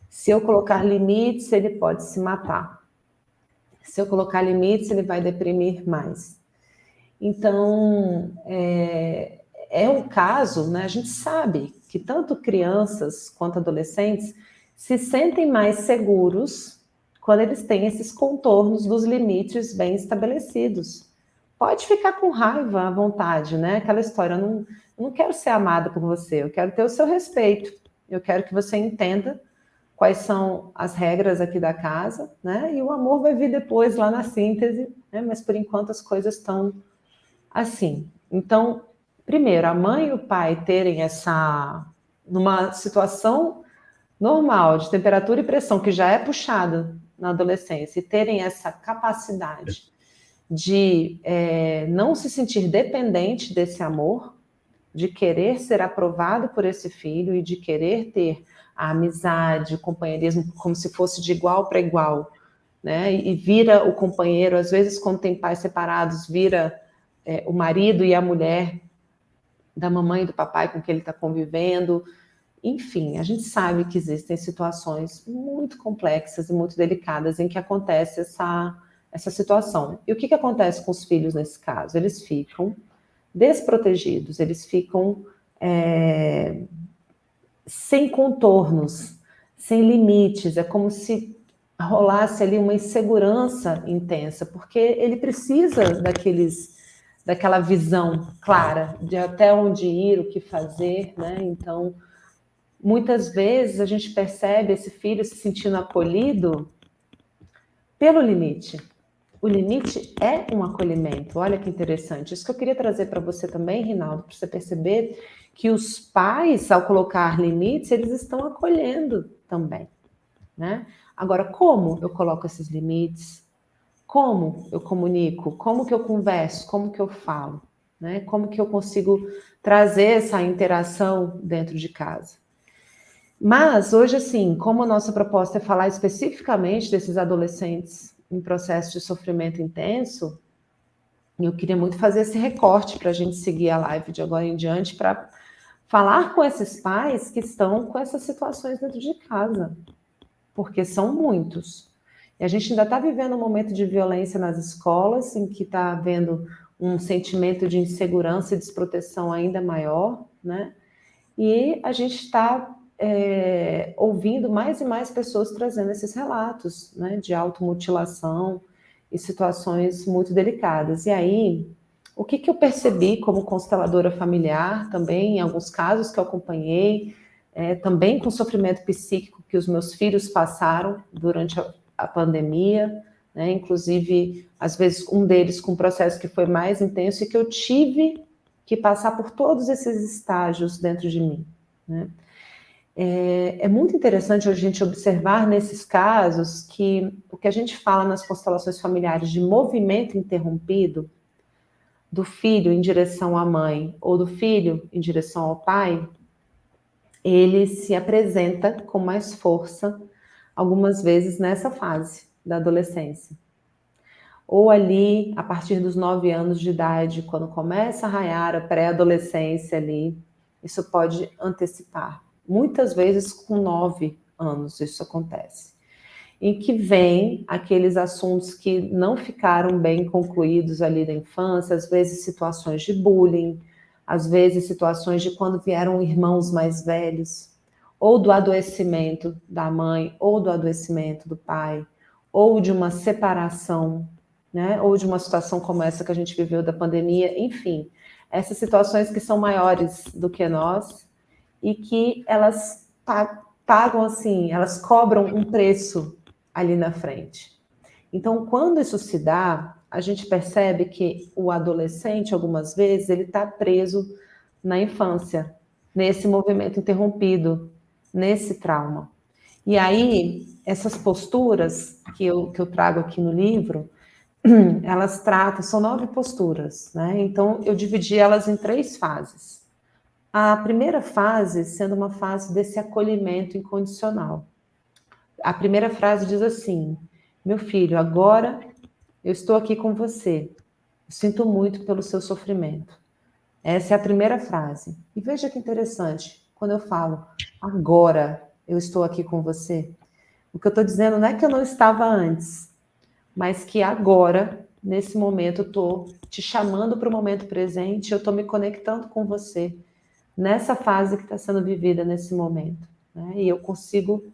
Se eu colocar limites, ele pode se matar. Se eu colocar limites, ele vai deprimir mais. Então, é um caso, né? A gente sabe que tanto crianças quanto adolescentes se sentem mais seguros quando eles têm esses contornos dos limites bem estabelecidos. Pode ficar com raiva à vontade, né? Aquela história, eu não quero ser amada por você, eu quero ter o seu respeito, eu quero que você entenda quais são as regras aqui da casa, né? E o amor vai vir depois lá na síntese, né? Mas por enquanto as coisas estão assim. Então, primeiro, a mãe e o pai terem numa situação normal de temperatura e pressão que já é puxada na adolescência, e terem essa capacidade de não se sentir dependente desse amor, de querer ser aprovado por esse filho e de querer ter a amizade, o companheirismo como se fosse de igual para igual, né? E vira o companheiro, às vezes quando tem pais separados, vira o marido e a mulher da mamãe e do papai com quem ele está convivendo. Enfim, a gente sabe que existem situações muito complexas e muito delicadas em que acontece essa situação. E o que acontece com os filhos nesse caso? Eles ficam desprotegidos, eles ficam sem contornos, sem limites, é como se rolasse ali uma insegurança intensa, porque ele precisa daquela visão clara de até onde ir, o que fazer, né? Então, muitas vezes a gente percebe esse filho se sentindo acolhido pelo limite. O limite é um acolhimento. Olha que interessante. Isso que eu queria trazer para você também, Rinaldo, para você perceber que os pais, ao colocar limites, eles estão acolhendo também, né? Agora, como eu coloco esses limites? Como eu comunico? Como que eu converso? Como que eu falo? né? Como que eu consigo trazer essa interação dentro de casa? Mas, hoje, assim, como a nossa proposta é falar especificamente desses adolescentes em processo de sofrimento intenso, eu queria muito fazer esse recorte para a gente seguir a live de agora em diante, para falar com esses pais que estão com essas situações dentro de casa, porque são muitos. E a gente ainda está vivendo um momento de violência nas escolas, em que está havendo um sentimento de insegurança e desproteção ainda maior, né? E a gente está ouvindo mais e mais pessoas trazendo esses relatos, né, de automutilação e situações muito delicadas. E aí, o que eu percebi como consteladora familiar também, em alguns casos que eu acompanhei, também com sofrimento psíquico que os meus filhos passaram durante a pandemia, né, inclusive, às vezes, um deles com um processo que foi mais intenso e que eu tive que passar por todos esses estágios dentro de mim, né? É muito interessante a gente observar nesses casos que o que a gente fala nas constelações familiares de movimento interrompido, do filho em direção à mãe ou do filho em direção ao pai, ele se apresenta com mais força algumas vezes nessa fase da adolescência. Ou ali, a partir dos 9 anos de idade, quando começa a raiar a pré-adolescência ali, isso pode antecipar. Muitas vezes com 9 anos isso acontece. Em que vem aqueles assuntos que não ficaram bem concluídos ali da infância, às vezes situações de bullying, às vezes situações de quando vieram irmãos mais velhos, ou do adoecimento da mãe, ou do adoecimento do pai, ou de uma separação, né? Ou de uma situação como essa que a gente viveu da pandemia, enfim, essas situações que são maiores do que nós e que elas pagam assim, elas cobram um preço ali na frente. Então, quando isso se dá, a gente percebe que o adolescente, algumas vezes, ele está preso na infância, nesse movimento interrompido, nesse trauma. E aí, essas posturas que eu trago aqui no livro, elas tratam, são 9 posturas, né? Então, eu dividi elas em 3 fases. A primeira fase sendo uma fase desse acolhimento incondicional. A primeira frase diz assim: meu filho, agora eu estou aqui com você. Eu sinto muito pelo seu sofrimento. Essa é a primeira frase. E veja que interessante, quando eu falo, agora eu estou aqui com você, o que eu estou dizendo não é que eu não estava antes, mas que agora, nesse momento, eu estou te chamando para o momento presente, eu estou me conectando com você, nessa fase que está sendo vivida nesse momento, né? E eu consigo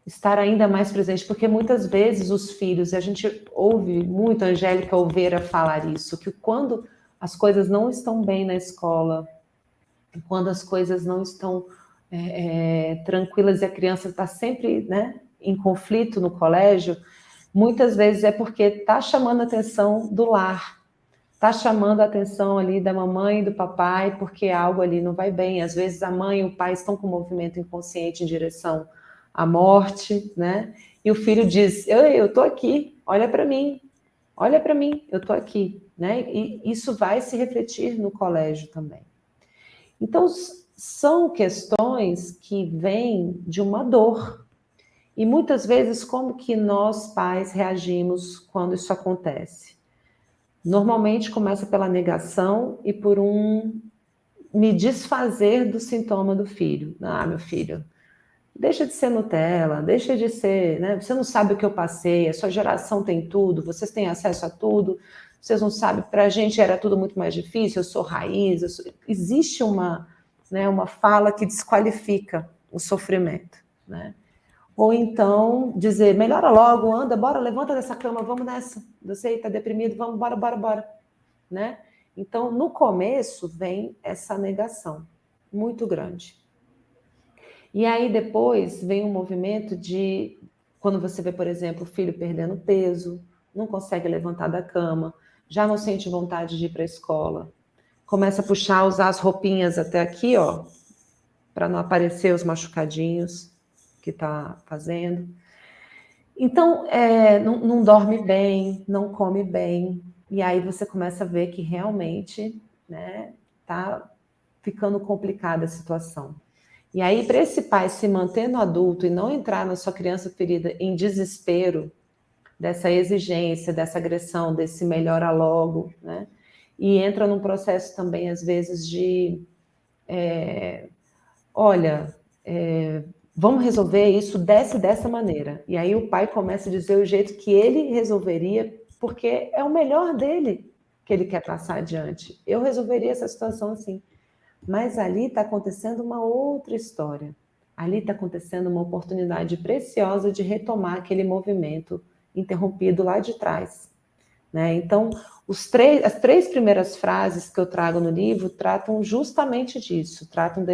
estar ainda mais presente, porque muitas vezes os filhos, e a gente ouve muito a Angélica Olveira falar isso, que quando as coisas não estão bem na escola, quando as coisas não estão tranquilas e a criança está sempre, né, em conflito no colégio, muitas vezes é porque está chamando a atenção do lar, está chamando a atenção ali da mamãe e do papai, porque algo ali não vai bem. Às vezes a mãe e o pai estão com um movimento inconsciente em direção à morte, né? E o filho diz, eu estou aqui, olha para mim, eu estou aqui, né? E isso vai se refletir no colégio também. Então, são questões que vêm de uma dor. E muitas vezes, como que nós, pais, reagimos quando isso acontece? Normalmente começa pela negação e por me desfazer do sintoma do filho. Ah, meu filho, deixa de ser Nutella, deixa de ser, né? Você não sabe o que eu passei, a sua geração tem tudo, vocês têm acesso a tudo, vocês não sabem, para a gente era tudo muito mais difícil, eu sou raiz, existe uma fala que desqualifica o sofrimento, né? Ou então dizer, melhora logo, anda, bora, levanta dessa cama, vamos nessa. Você está deprimido, vamos, bora, né? Então, no começo vem essa negação muito grande. E aí depois vem um movimento de, quando você vê, por exemplo, o filho perdendo peso, não consegue levantar da cama, já não sente vontade de ir para a escola, começa a puxar, usar as roupinhas até aqui, ó, para não aparecer os machucadinhos que está fazendo. Então, não dorme bem, não come bem, e aí você começa a ver que realmente né, tá ficando complicada a situação. E aí, para esse pai se manter no adulto e não entrar na sua criança ferida em desespero dessa exigência, dessa agressão, desse melhora logo, né? E entra num processo também, às vezes, de olha, vamos resolver isso dessa maneira. E aí o pai começa a dizer o jeito que ele resolveria, porque é o melhor dele que ele quer passar adiante. Eu resolveria essa situação assim. Mas ali está acontecendo uma outra história. Ali está acontecendo uma oportunidade preciosa de retomar aquele movimento interrompido lá de trás, né? Então, as 3 primeiras frases que eu trago no livro tratam justamente disso, tratam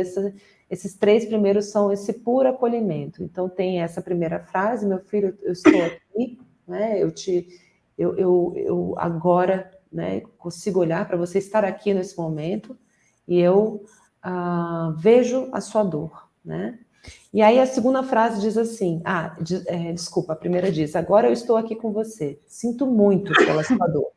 esses 3 primeiros são esse puro acolhimento. Então, tem essa primeira frase: meu filho, eu estou aqui, né? Eu agora, né, consigo olhar para você estar aqui nesse momento, e eu vejo a sua dor, né? E aí a segunda frase diz assim, desculpa, a primeira diz: agora eu estou aqui com você, sinto muito pela sua dor.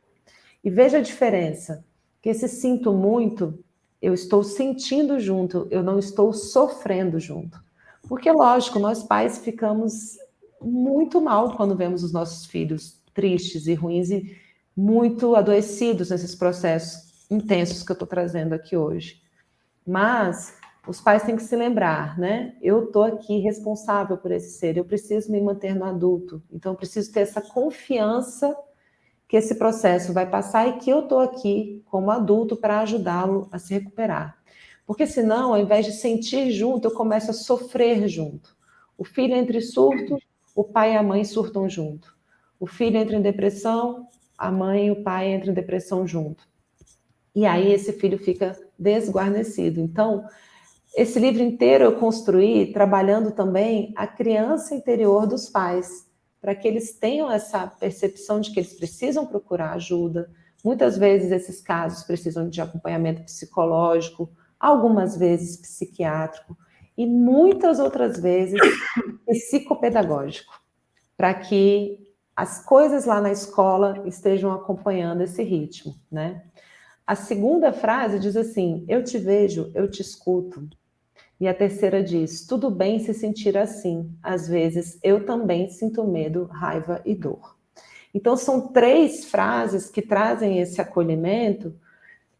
E veja a diferença, que esse sinto muito, eu estou sentindo junto, eu não estou sofrendo junto. Porque, lógico, nós pais ficamos muito mal quando vemos os nossos filhos tristes e ruins e muito adoecidos nesses processos intensos que eu estou trazendo aqui hoje. Mas os pais têm que se lembrar, né? Eu estou aqui responsável por esse ser, eu preciso me manter no adulto, então eu preciso ter essa confiança que esse processo vai passar e que eu estou aqui como adulto para ajudá-lo a se recuperar. Porque senão, ao invés de sentir junto, eu começo a sofrer junto. O filho entra em surto, o pai e a mãe surtam junto. O filho entra em depressão, a mãe e o pai entram em depressão junto. E aí esse filho fica desguarnecido. Então, esse livro inteiro eu construí trabalhando também a criança interior dos pais, para que eles tenham essa percepção de que eles precisam procurar ajuda. Muitas vezes esses casos precisam de acompanhamento psicológico, algumas vezes psiquiátrico, e muitas outras vezes psicopedagógico, para que as coisas lá na escola estejam acompanhando esse ritmo, né? A segunda frase diz assim: eu te vejo, eu te escuto. E a terceira diz: tudo bem se sentir assim. Às vezes eu também sinto medo, raiva e dor. Então são 3 frases que trazem esse acolhimento.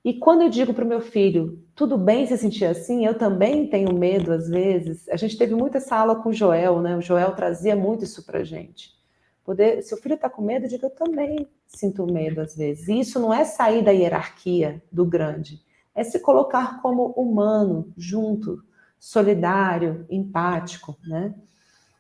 E quando eu digo para o meu filho, tudo bem se sentir assim, eu também tenho medo às vezes. A gente teve muita essa aula com o Joel, né? O Joel trazia muito isso para a gente. Se o filho está com medo, diga: eu também sinto medo às vezes. E isso não é sair da hierarquia do grande, é se colocar como humano, junto, solidário, empático, né?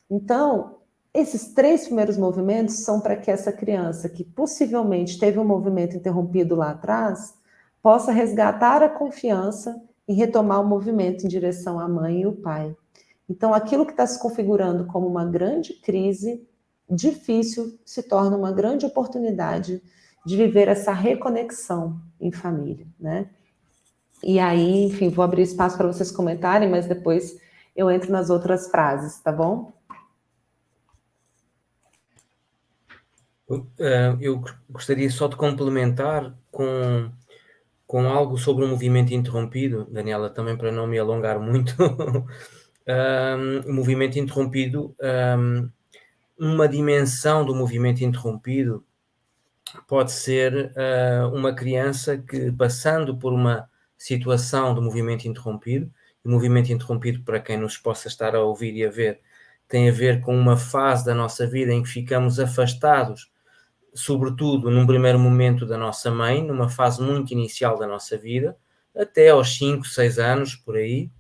Então, esses 3 primeiros movimentos são para que essa criança, que possivelmente teve um movimento interrompido lá atrás, possa resgatar a confiança e retomar o movimento em direção à mãe e o pai. Então, aquilo que está se configurando como uma grande crise difícil se torna uma grande oportunidade de viver essa reconexão em família, né? E aí, enfim, vou abrir espaço para vocês comentarem, mas depois eu entro nas outras frases, tá bom? Eu gostaria só de complementar com algo sobre o movimento interrompido, Daniela, também para não me alongar muito. O movimento interrompido, uma dimensão do movimento interrompido pode ser uma criança que, passando por uma situação de movimento interrompido, e movimento interrompido, para quem nos possa estar a ouvir e a ver, tem a ver com uma fase da nossa vida em que ficamos afastados, sobretudo num primeiro momento da nossa mãe, numa fase muito inicial da nossa vida, até aos 5, 6 anos, por aí,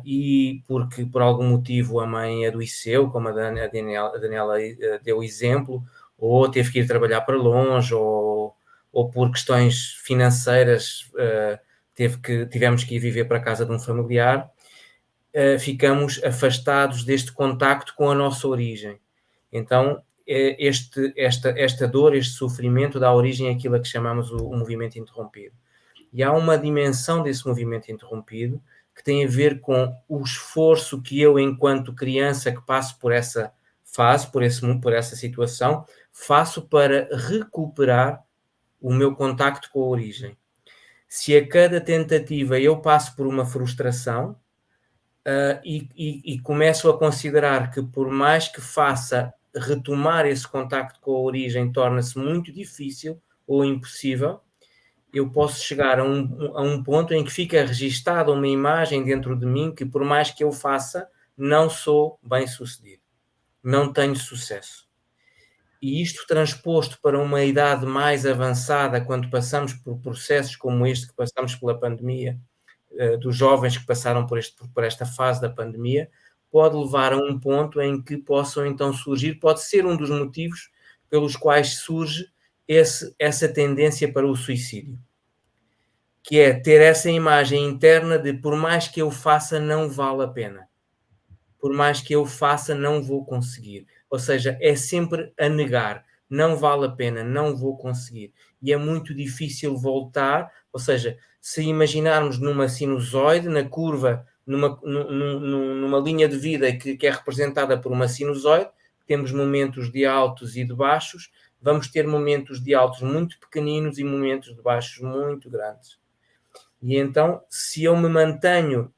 e porque por algum motivo a mãe adoeceu, como a Daniela deu exemplo, ou teve que ir trabalhar para longe, ou por questões financeiras tivemos que ir viver para a casa de um familiar, ficamos afastados deste contacto com a nossa origem. Então, esta dor, este sofrimento dá origem àquilo a que chamamos o movimento interrompido. E há uma dimensão desse movimento interrompido que tem a ver com o esforço que eu, enquanto criança que passo por essa fase, por essa situação, faço para recuperar o meu contacto com a origem. Se a cada tentativa eu passo por uma frustração, e começo a considerar que, por mais que faça, retomar esse contacto com a origem torna-se muito difícil ou impossível, eu posso chegar a um ponto em que fica registada uma imagem dentro de mim que, por mais que eu faça, não sou bem-sucedido, não tenho sucesso. E isto transposto para uma idade mais avançada, quando passamos por processos como este que passamos pela pandemia, dos jovens que passaram por esta fase da pandemia, pode levar a um ponto em que possam então surgir, pode ser um dos motivos pelos quais surge essa tendência para o suicídio, que é ter essa imagem interna de por mais que eu faça, não vale a pena. Por mais que eu faça, não vou conseguir. Ou seja, é sempre a negar. Não vale a pena, não vou conseguir. E é muito difícil voltar, ou seja, se imaginarmos numa sinusoide, na curva, numa linha de vida que é representada por uma sinusoide, temos momentos de altos e de baixos, vamos ter momentos de altos muito pequeninos e momentos de baixos muito grandes. E então, se eu me mantenho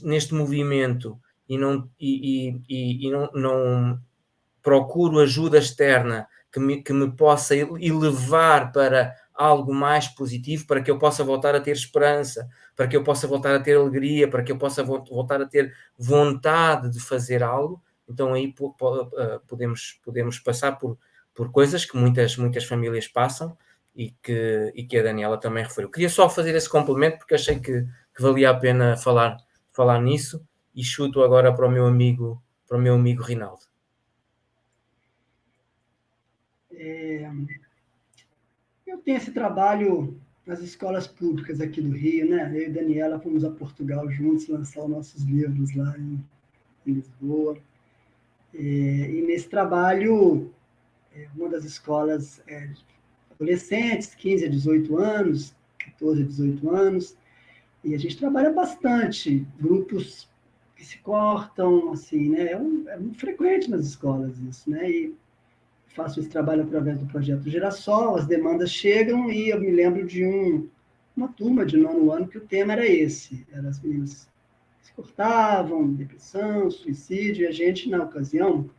neste movimento e não procuro ajuda externa que me possa elevar para algo mais positivo, para que eu possa voltar a ter esperança, para que eu possa voltar a ter alegria, para que eu possa voltar a ter vontade de fazer algo, então aí podemos passar por coisas que muitas famílias passam e que a Daniela também referiu. Queria só fazer esse complemento porque achei que valia a pena falar nisso, e chuto agora para o meu amigo Rinaldo. Eu tenho esse trabalho nas escolas públicas aqui do Rio, né? Eu e Daniela fomos a Portugal juntos lançar os nossos livros lá em Lisboa. E nesse trabalho, uma das escolas adolescentes, 15 a 18 anos, 14 a 18 anos, e a gente trabalha bastante, grupos que se cortam, assim, né? É muito frequente nas escolas isso, né? E faço esse trabalho através do projeto Girassol, as demandas chegam e eu me lembro de uma turma de 9º ano que o tema era esse, as meninas se cortavam, depressão, suicídio, e a gente, na ocasião,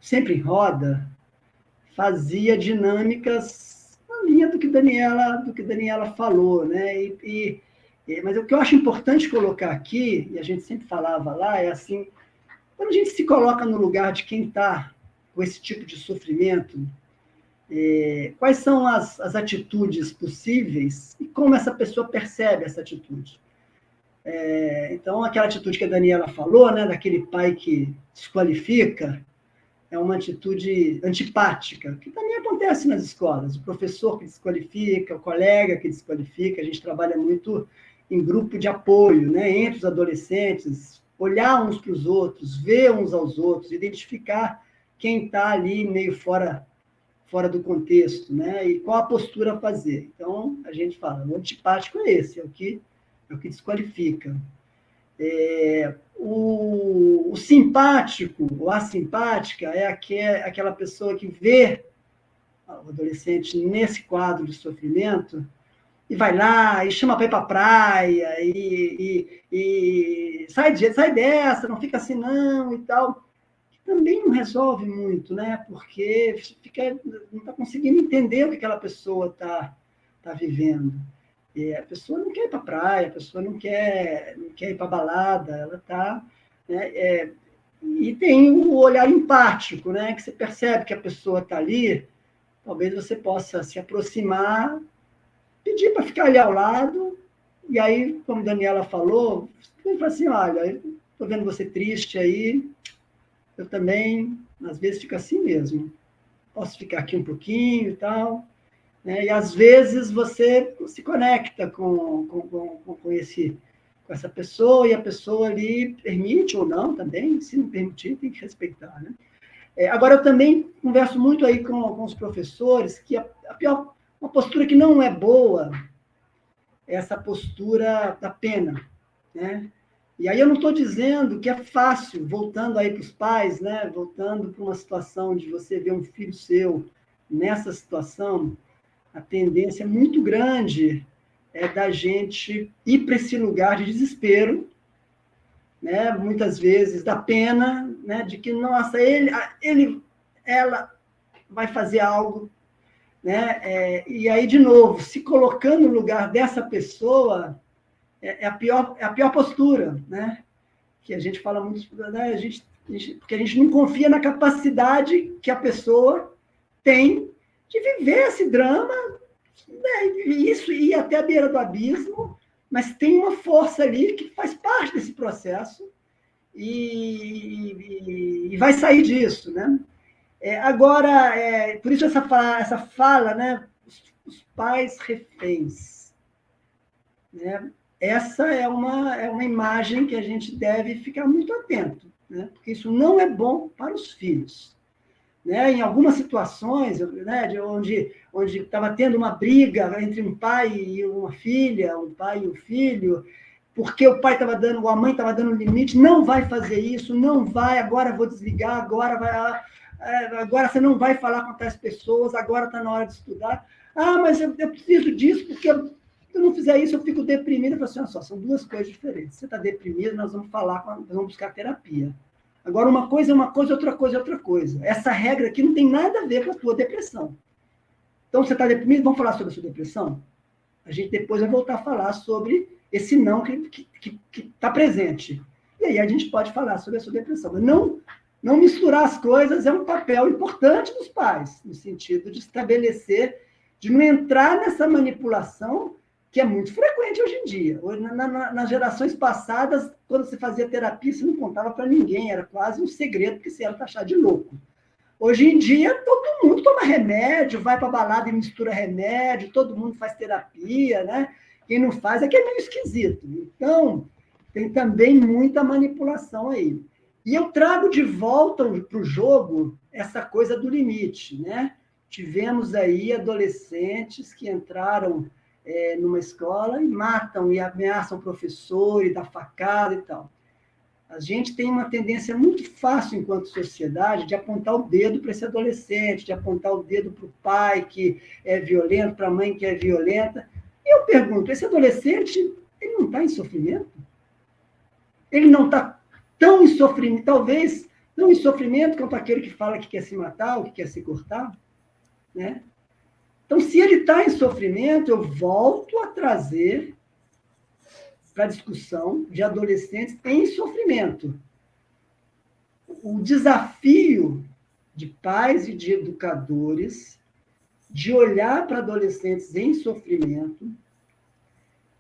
sempre em roda, fazia dinâmicas na linha do que Daniela falou, né? Mas o que eu acho importante colocar aqui, e a gente sempre falava lá, é assim, quando a gente se coloca no lugar de quem está com esse tipo de sofrimento, quais são as atitudes possíveis e como essa pessoa percebe essa atitude. Então, aquela atitude que a Daniela falou, né, daquele pai que desqualifica, é uma atitude antipática, que também acontece nas escolas. O professor que desqualifica, o colega que desqualifica, a gente trabalha muito em grupo de apoio, né, entre os adolescentes, olhar uns para os outros, ver uns aos outros, identificar quem está ali meio fora do contexto, né, e qual a postura a fazer. Então, a gente fala, o antipático é esse, é o que desqualifica. O simpático, ou a simpática, é aquela pessoa que vê o adolescente nesse quadro de sofrimento e vai lá, e chama para ir para a praia, e sai dessa, não fica assim não, e tal. Também não resolve muito, né? Porque não está conseguindo entender o que aquela pessoa está vivendo. E a pessoa não quer ir para a praia, a pessoa não quer ir para a balada, ela está... Né, e tem o olhar empático, né, que você percebe que a pessoa está ali, talvez você possa se aproximar, pedir para ficar ali ao lado, e aí, como a Daniela falou, você fala assim, olha, estou vendo você triste aí, eu também, às vezes, fico assim mesmo. Posso ficar aqui um pouquinho e tal... E, às vezes, você se conecta com essa pessoa, e a pessoa ali permite ou não também, se não permitir, tem que respeitar. Né? Agora, eu também converso muito aí com os professores que uma postura que não é boa é essa postura da pena. Né? E aí eu não estou dizendo que é fácil, voltando aí para os pais, né? Voltando para uma situação de você ver um filho seu nessa situação, A tendência muito grande é da gente ir para esse lugar de desespero, né? Muitas vezes da pena, né? De que, nossa, ela vai fazer algo, né? E aí, de novo, se colocando no lugar dessa pessoa é a pior postura, né? Que a gente fala muito, né? Porque a gente não confia na capacidade que a pessoa tem de viver esse drama, né? E isso ir até a beira do abismo, mas tem uma força ali que faz parte desse processo e vai sair disso, né? Agora, por isso essa fala, né? Os pais reféns, né? Essa é uma imagem que a gente deve ficar muito atento, né? Porque isso não é bom para os filhos. Né? Em algumas situações, né, onde estava tendo uma briga entre um pai e uma filha, um pai e um filho, porque o pai estava dando, ou a mãe estava dando limite, não vai fazer isso, não vai, agora vou desligar, agora você não vai falar com tais pessoas, agora está na hora de estudar. Ah, mas eu preciso disso, porque se eu não fizer isso, eu fico deprimida. Eu falo assim, olha só, são duas coisas diferentes. Você está deprimido, nós vamos nós vamos buscar terapia. Agora, uma coisa é uma coisa, outra coisa é outra coisa. Essa regra aqui não tem nada a ver com a tua depressão. Então, você está deprimido? Vamos falar sobre a sua depressão? A gente depois vai voltar a falar sobre esse não que está presente. E aí a gente pode falar sobre a sua depressão. Mas não misturar as coisas é um papel importante dos pais, no sentido de estabelecer, de não entrar nessa manipulação que é muito frequente hoje em dia. Nas gerações passadas, quando você fazia terapia, você não contava para ninguém, era quase um segredo, porque você era taxado de louco. Hoje em dia, todo mundo toma remédio, vai para balada e mistura remédio, todo mundo faz terapia, né? Quem não faz é que é meio esquisito. Então, tem também muita manipulação aí. E eu trago de volta para o jogo essa coisa do limite, né? Tivemos aí adolescentes que entraram numa escola e matam e ameaçam o professor e dá facada e tal. A gente tem uma tendência muito fácil, enquanto sociedade, de apontar o dedo para esse adolescente, de apontar o dedo para o pai que é violento, para a mãe que é violenta. E eu pergunto, esse adolescente, ele não está em sofrimento? Ele não está tão em sofrimento, talvez tão em sofrimento quanto aquele que fala que quer se matar ou que quer se cortar? Né? Então, se ele está em sofrimento, eu volto a trazer para a discussão de adolescentes em sofrimento. O desafio de pais e de educadores de olhar para adolescentes em sofrimento,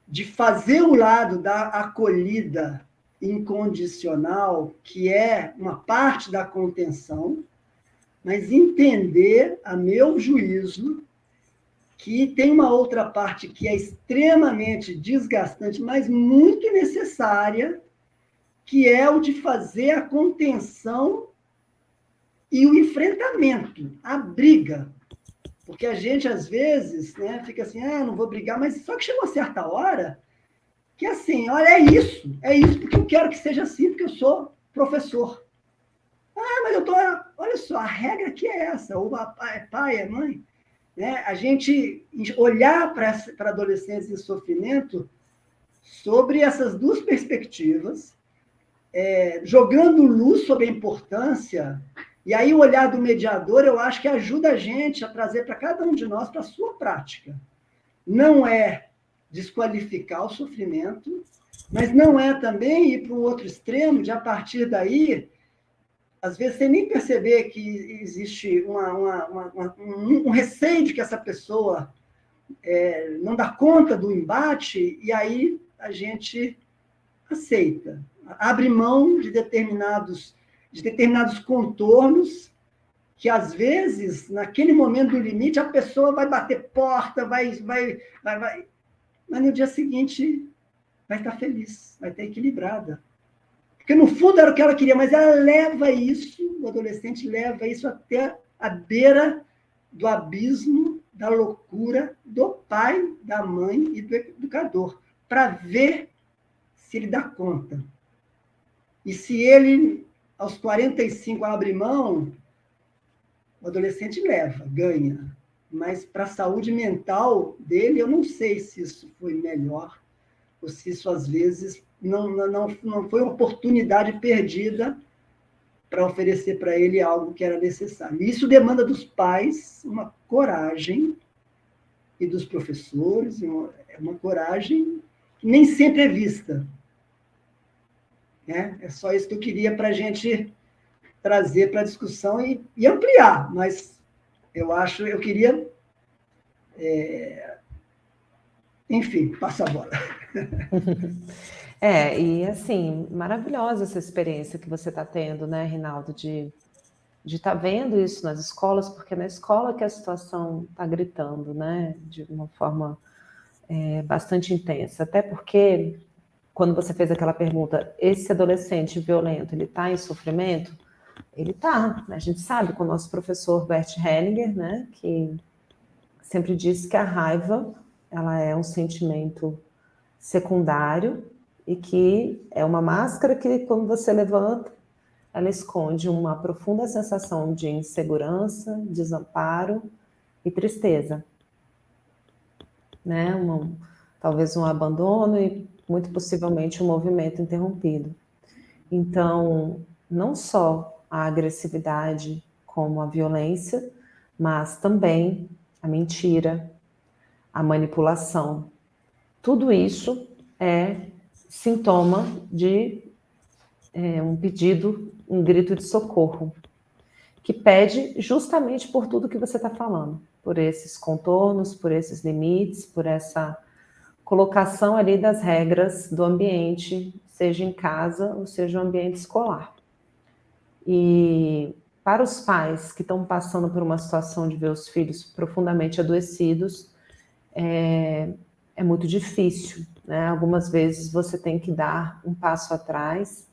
de fazer o lado da acolhida incondicional, que é uma parte da contenção, mas entender, a meu juízo, que tem uma outra parte que é extremamente desgastante, mas muito necessária, que é o de fazer a contenção e o enfrentamento, a briga. Porque a gente, às vezes, né, fica assim, não vou brigar, mas só que chegou a certa hora que, assim, olha, é isso, porque eu quero que seja assim, porque eu sou professor. Mas eu tô... Olha só, a regra aqui é essa, ou é pai, é mãe. Né? A gente olhar para adolescentes em sofrimento sobre essas duas perspectivas, jogando luz sobre a importância, e aí o olhar do mediador, eu acho que ajuda a gente a trazer para cada um de nós para a sua prática. Não é desqualificar o sofrimento, mas não é também ir para o outro extremo, de a partir daí, às vezes, sem nem perceber que existe um receio de que essa pessoa não dá conta do embate, e aí a gente aceita, abre mão de determinados contornos, que às vezes, naquele momento do limite, a pessoa vai bater porta, vai, mas no dia seguinte vai estar feliz, vai estar equilibrada. Porque, no fundo, era o que ela queria, mas ela leva isso, o adolescente leva isso até a beira do abismo, da loucura do pai, da mãe e do educador, para ver se ele dá conta. E se ele, aos 45, abre mão, o adolescente leva, ganha. mas para a saúde mental dele, eu não sei se isso foi melhor, ou se isso, às vezes, não foi uma oportunidade perdida para oferecer para ele algo que era necessário. Isso demanda dos pais uma coragem, e dos professores, uma coragem que nem sempre é vista. É só isso que eu queria para a gente trazer para a discussão e ampliar, mas eu queria, enfim, passa a bola. E assim, maravilhosa essa experiência que você está tendo, né, Rinaldo, de estar vendo isso nas escolas, porque é na escola que a situação está gritando, né, de uma forma bastante intensa. Até porque, quando você fez aquela pergunta, esse adolescente violento, ele está em sofrimento? Ele está. A gente sabe com o nosso professor Bert Hellinger, né, que sempre disse que a raiva, ela é um sentimento secundário e que é uma máscara que, quando você levanta, ela esconde uma profunda sensação de insegurança, desamparo e tristeza, né? Talvez um abandono e, muito possivelmente, um movimento interrompido. Então, não só a agressividade como a violência, mas também a mentira, a manipulação. Tudo isso é sintoma de um pedido, um grito de socorro, que pede justamente por tudo que você está falando, por esses contornos, por esses limites, por essa colocação ali das regras do ambiente, seja em casa ou seja no ambiente escolar. E para os pais que estão passando por uma situação de ver os filhos profundamente adoecidos, é muito difícil, né? Algumas vezes você tem que dar um passo atrás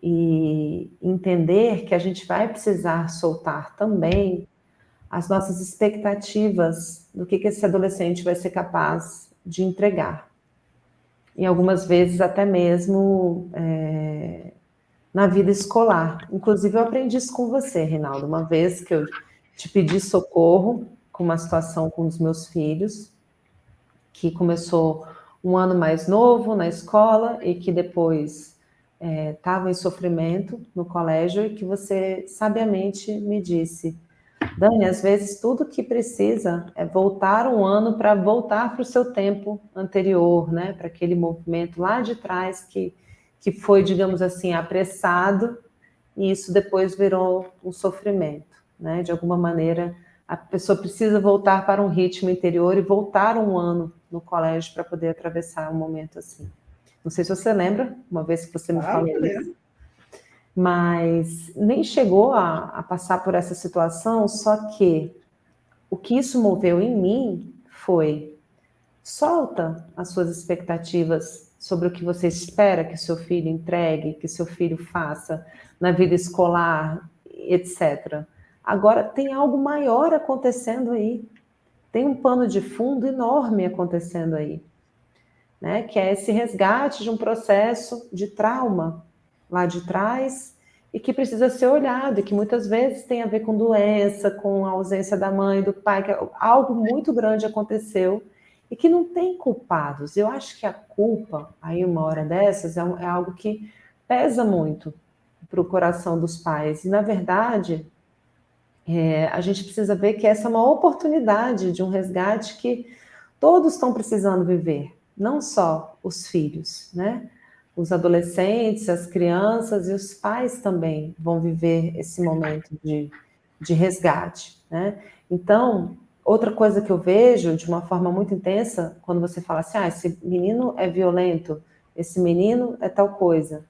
e entender que a gente vai precisar soltar também as nossas expectativas do que esse adolescente vai ser capaz de entregar. E algumas vezes até mesmo na vida escolar. Inclusive, eu aprendi isso com você, Rinaldo, uma vez que eu te pedi socorro com uma situação com um dos meus filhos, que começou um ano mais novo na escola e que depois estava em sofrimento no colégio, e que você sabiamente me disse: Dani, às vezes tudo que precisa é voltar um ano para voltar para o seu tempo anterior, né? Para aquele movimento lá de trás que foi, digamos assim, apressado, e isso depois virou um sofrimento, né? De alguma maneira, a pessoa precisa voltar para um ritmo interior e voltar um ano no colégio para poder atravessar um momento assim. Não sei se você lembra, uma vez que você me falou isso, mas nem chegou a passar por essa situação, só que o que isso moveu em mim foi: solta as suas expectativas sobre o que você espera que seu filho entregue, que seu filho faça na vida escolar, etc. Agora tem algo maior acontecendo aí, tem um pano de fundo enorme acontecendo aí, né? Que é esse resgate de um processo de trauma lá de trás e que precisa ser olhado, e que muitas vezes tem a ver com doença, com a ausência da mãe, do pai, que algo muito grande aconteceu e que não tem culpados. Eu acho que a culpa, aí uma hora dessas, é algo que pesa muito para o coração dos pais. E, na verdade, a gente precisa ver que essa é uma oportunidade de um resgate que todos estão precisando viver, não só os filhos, né? Os adolescentes, as crianças e os pais também vão viver esse momento de resgate, né? Então, outra coisa que eu vejo de uma forma muito intensa, quando você fala assim: esse menino é violento, esse menino é tal coisa,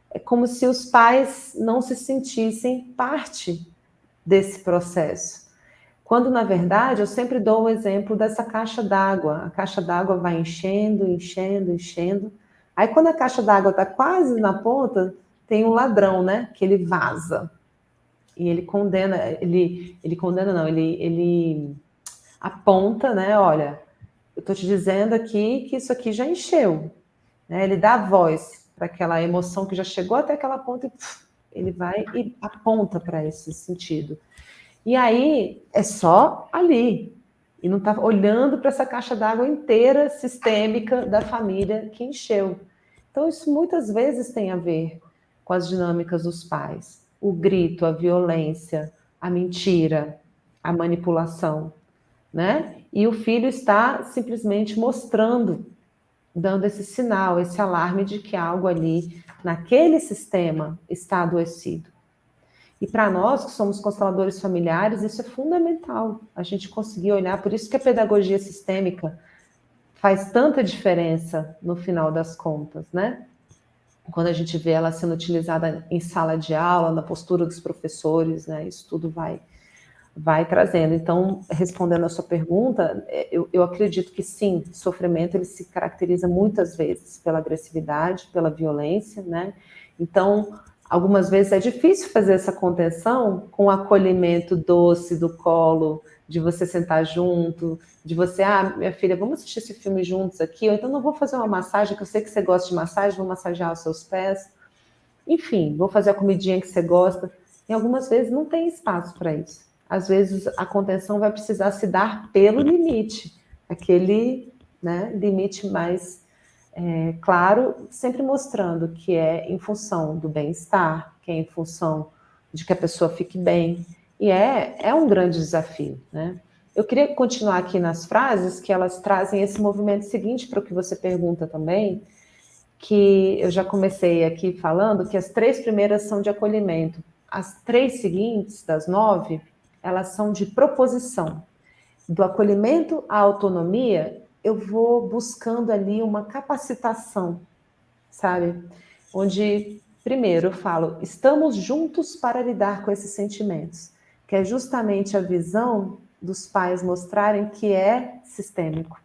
é como se os pais não se sentissem parte desse processo. Quando, na verdade, eu sempre dou o exemplo dessa caixa d'água. A caixa d'água vai enchendo, enchendo, enchendo. Aí, quando a caixa d'água está quase na ponta, tem um ladrão, né? Que ele vaza. E ele condena, ele condena não, ele aponta, né? Olha, eu estou te dizendo aqui que isso aqui já encheu. Né? Ele dá voz para aquela emoção que já chegou até aquela ponta e ele vai e aponta para esse sentido. E aí é só ali. E não está olhando para essa caixa d'água inteira, sistêmica, da família que encheu. Então, isso muitas vezes tem a ver com as dinâmicas dos pais. O grito, a violência, a mentira, a manipulação, né? E o filho está simplesmente mostrando, dando esse sinal, esse alarme de que algo ali, naquele sistema, está adoecido. E para nós, que somos consteladores familiares, isso é fundamental, a gente conseguir olhar, por isso que a pedagogia sistêmica faz tanta diferença no final das contas, né? Quando a gente vê ela sendo utilizada em sala de aula, na postura dos professores, né? Isso tudo vai trazendo. Então, respondendo a sua pergunta, eu acredito que sim, o sofrimento ele se caracteriza muitas vezes pela agressividade, pela violência, né? Então, algumas vezes é difícil fazer essa contenção com o acolhimento doce do colo, de você sentar junto, de você, minha filha, vamos assistir esse filme juntos aqui, ou então não vou fazer uma massagem, que eu sei que você gosta de massagem, vou massagear os seus pés. Enfim, vou fazer a comidinha que você gosta. E algumas vezes não tem espaço para isso. Às vezes a contenção vai precisar se dar pelo limite, aquele, né, limite mais claro, sempre mostrando que é em função do bem-estar, que é em função de que a pessoa fique bem. E é um grande desafio, né? Eu queria continuar aqui nas frases, que elas trazem esse movimento seguinte para o que você pergunta também, que eu já comecei aqui falando, que as 3 primeiras são de acolhimento. As 3 seguintes, das 9, elas são de proposição. Do acolhimento à autonomia, eu vou buscando ali uma capacitação, sabe? Onde, primeiro, eu falo, estamos juntos para lidar com esses sentimentos, que é justamente a visão dos pais mostrarem que é sistêmico,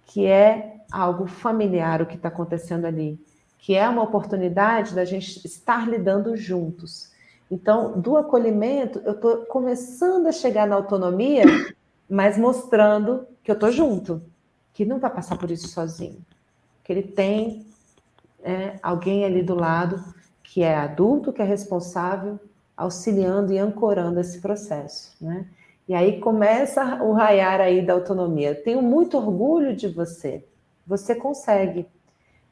que é algo familiar o que está acontecendo ali, que é uma oportunidade da gente estar lidando juntos. Então, do acolhimento, eu estou começando a chegar na autonomia, mas mostrando que eu estou junto, que não vai passar por isso sozinho, que ele tem alguém ali do lado que é adulto, que é responsável, auxiliando e ancorando esse processo, né? E aí começa o raiar aí da autonomia. Tenho muito orgulho de você. Você consegue.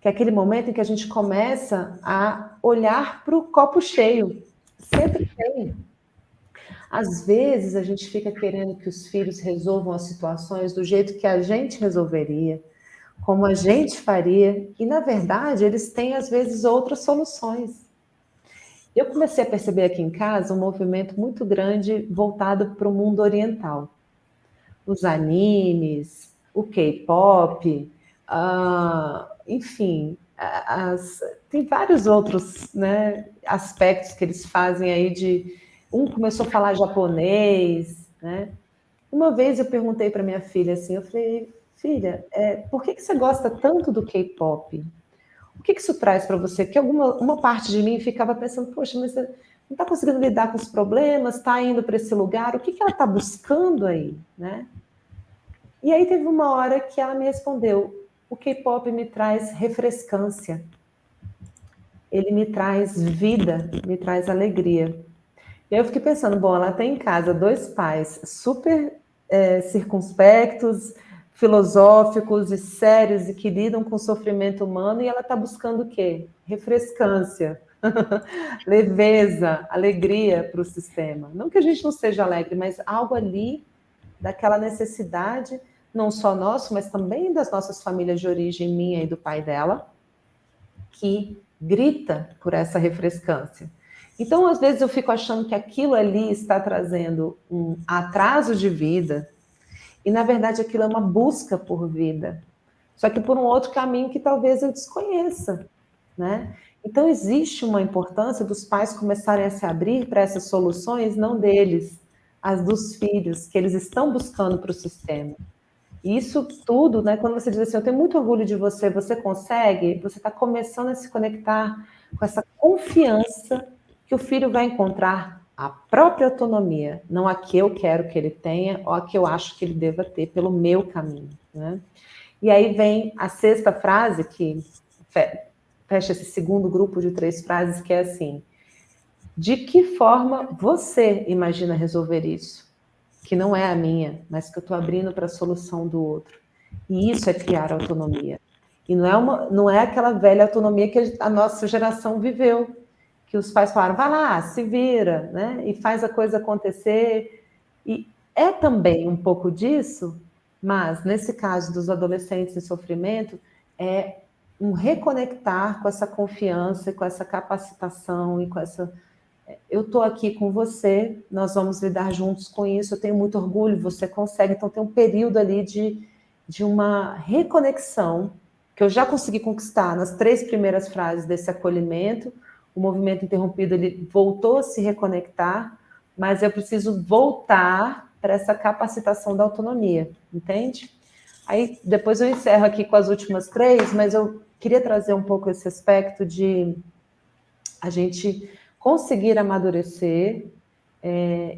Que é aquele momento em que a gente começa a olhar para o copo cheio. Sempre tem. Às vezes a gente fica querendo que os filhos resolvam as situações do jeito que a gente resolveria, como a gente faria, e na verdade eles têm às vezes outras soluções. Eu comecei a perceber aqui em casa um movimento muito grande voltado para o mundo oriental. Os animes, o K-pop, enfim, tem vários outros, né, aspectos que eles fazem aí de... Um começou a falar japonês, né? Uma vez eu perguntei para minha filha assim, eu falei, filha, por que você gosta tanto do K-pop? O que isso traz para você? Porque uma parte de mim ficava pensando, poxa, mas você não está conseguindo lidar com os problemas, está indo para esse lugar, o que ela está buscando aí, né? E aí teve uma hora que ela me respondeu, o K-pop me traz refrescância, ele me traz vida, me traz alegria. E aí eu fiquei pensando, bom, ela tem em casa 2 pais super circunspectos, filosóficos e sérios e que lidam com o sofrimento humano, e ela está buscando o quê? Refrescância, leveza, alegria para o sistema. Não que a gente não seja alegre, mas algo ali daquela necessidade, não só nosso, mas também das nossas famílias de origem, minha e do pai dela, que grita por essa refrescância. Então, às vezes eu fico achando que aquilo ali está trazendo um atraso de vida, e na verdade aquilo é uma busca por vida, só que por um outro caminho que talvez eu desconheça, né? Então existe uma importância dos pais começarem a se abrir para essas soluções, não deles, as dos filhos, que eles estão buscando para o sistema. E isso tudo, né, quando você diz assim, eu tenho muito orgulho de você, você consegue, você está começando a se conectar com essa confiança que o filho vai encontrar a própria autonomia, não a que eu quero que ele tenha ou a que eu acho que ele deva ter pelo meu caminho, né? E aí vem a 6ª frase, que fecha esse segundo grupo de 3 frases, que é assim, de que forma você imagina resolver isso, que não é a minha, mas que eu estou abrindo para a solução do outro. E isso é criar autonomia. E não é aquela velha autonomia que a nossa geração viveu, que os pais falaram, vai lá, se vira, né? E faz a coisa acontecer. E é também um pouco disso, mas nesse caso dos adolescentes em sofrimento, é um reconectar com essa confiança, com essa capacitação e com essa... Eu estou aqui com você, nós vamos lidar juntos com isso, eu tenho muito orgulho, você consegue. Então tem um período ali de uma reconexão que eu já consegui conquistar nas 3 primeiras frases desse acolhimento. O movimento interrompido, ele voltou a se reconectar, mas eu preciso voltar para essa capacitação da autonomia, entende? Aí, depois eu encerro aqui com as últimas 3, mas eu queria trazer um pouco esse aspecto de a gente conseguir amadurecer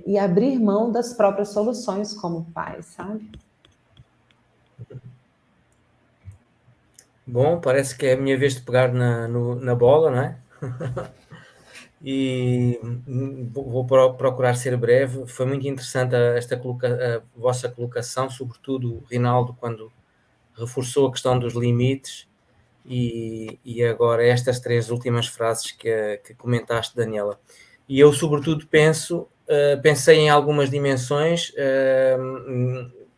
e abrir mão das próprias soluções como pais, sabe? Bom, parece que é a minha vez de pegar na bola, não é? E vou procurar ser breve. Foi muito interessante a vossa colocação, sobretudo, Rinaldo, quando reforçou a questão dos limites, e agora estas 3 últimas frases que comentaste, Daniela. E eu, sobretudo, pensei em algumas dimensões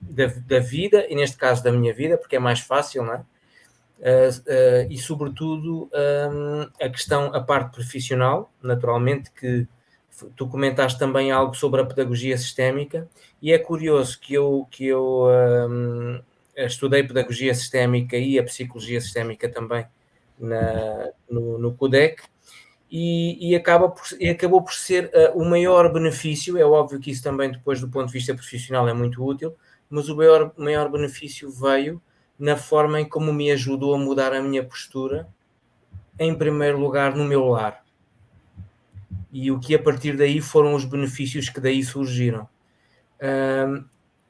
da vida, e neste caso da minha vida, porque é mais fácil, não é? E sobretudo a parte profissional, naturalmente, que tu comentaste também algo sobre a pedagogia sistémica, e é curioso que eu estudei pedagogia sistémica e a psicologia sistémica também no CUDEC, e acabou por ser o maior benefício. É óbvio que isso também, depois, do ponto de vista profissional, é muito útil, mas o maior benefício veio na forma em como me ajudou a mudar a minha postura, em primeiro lugar, no meu lar. E o que a partir daí foram os benefícios que daí surgiram.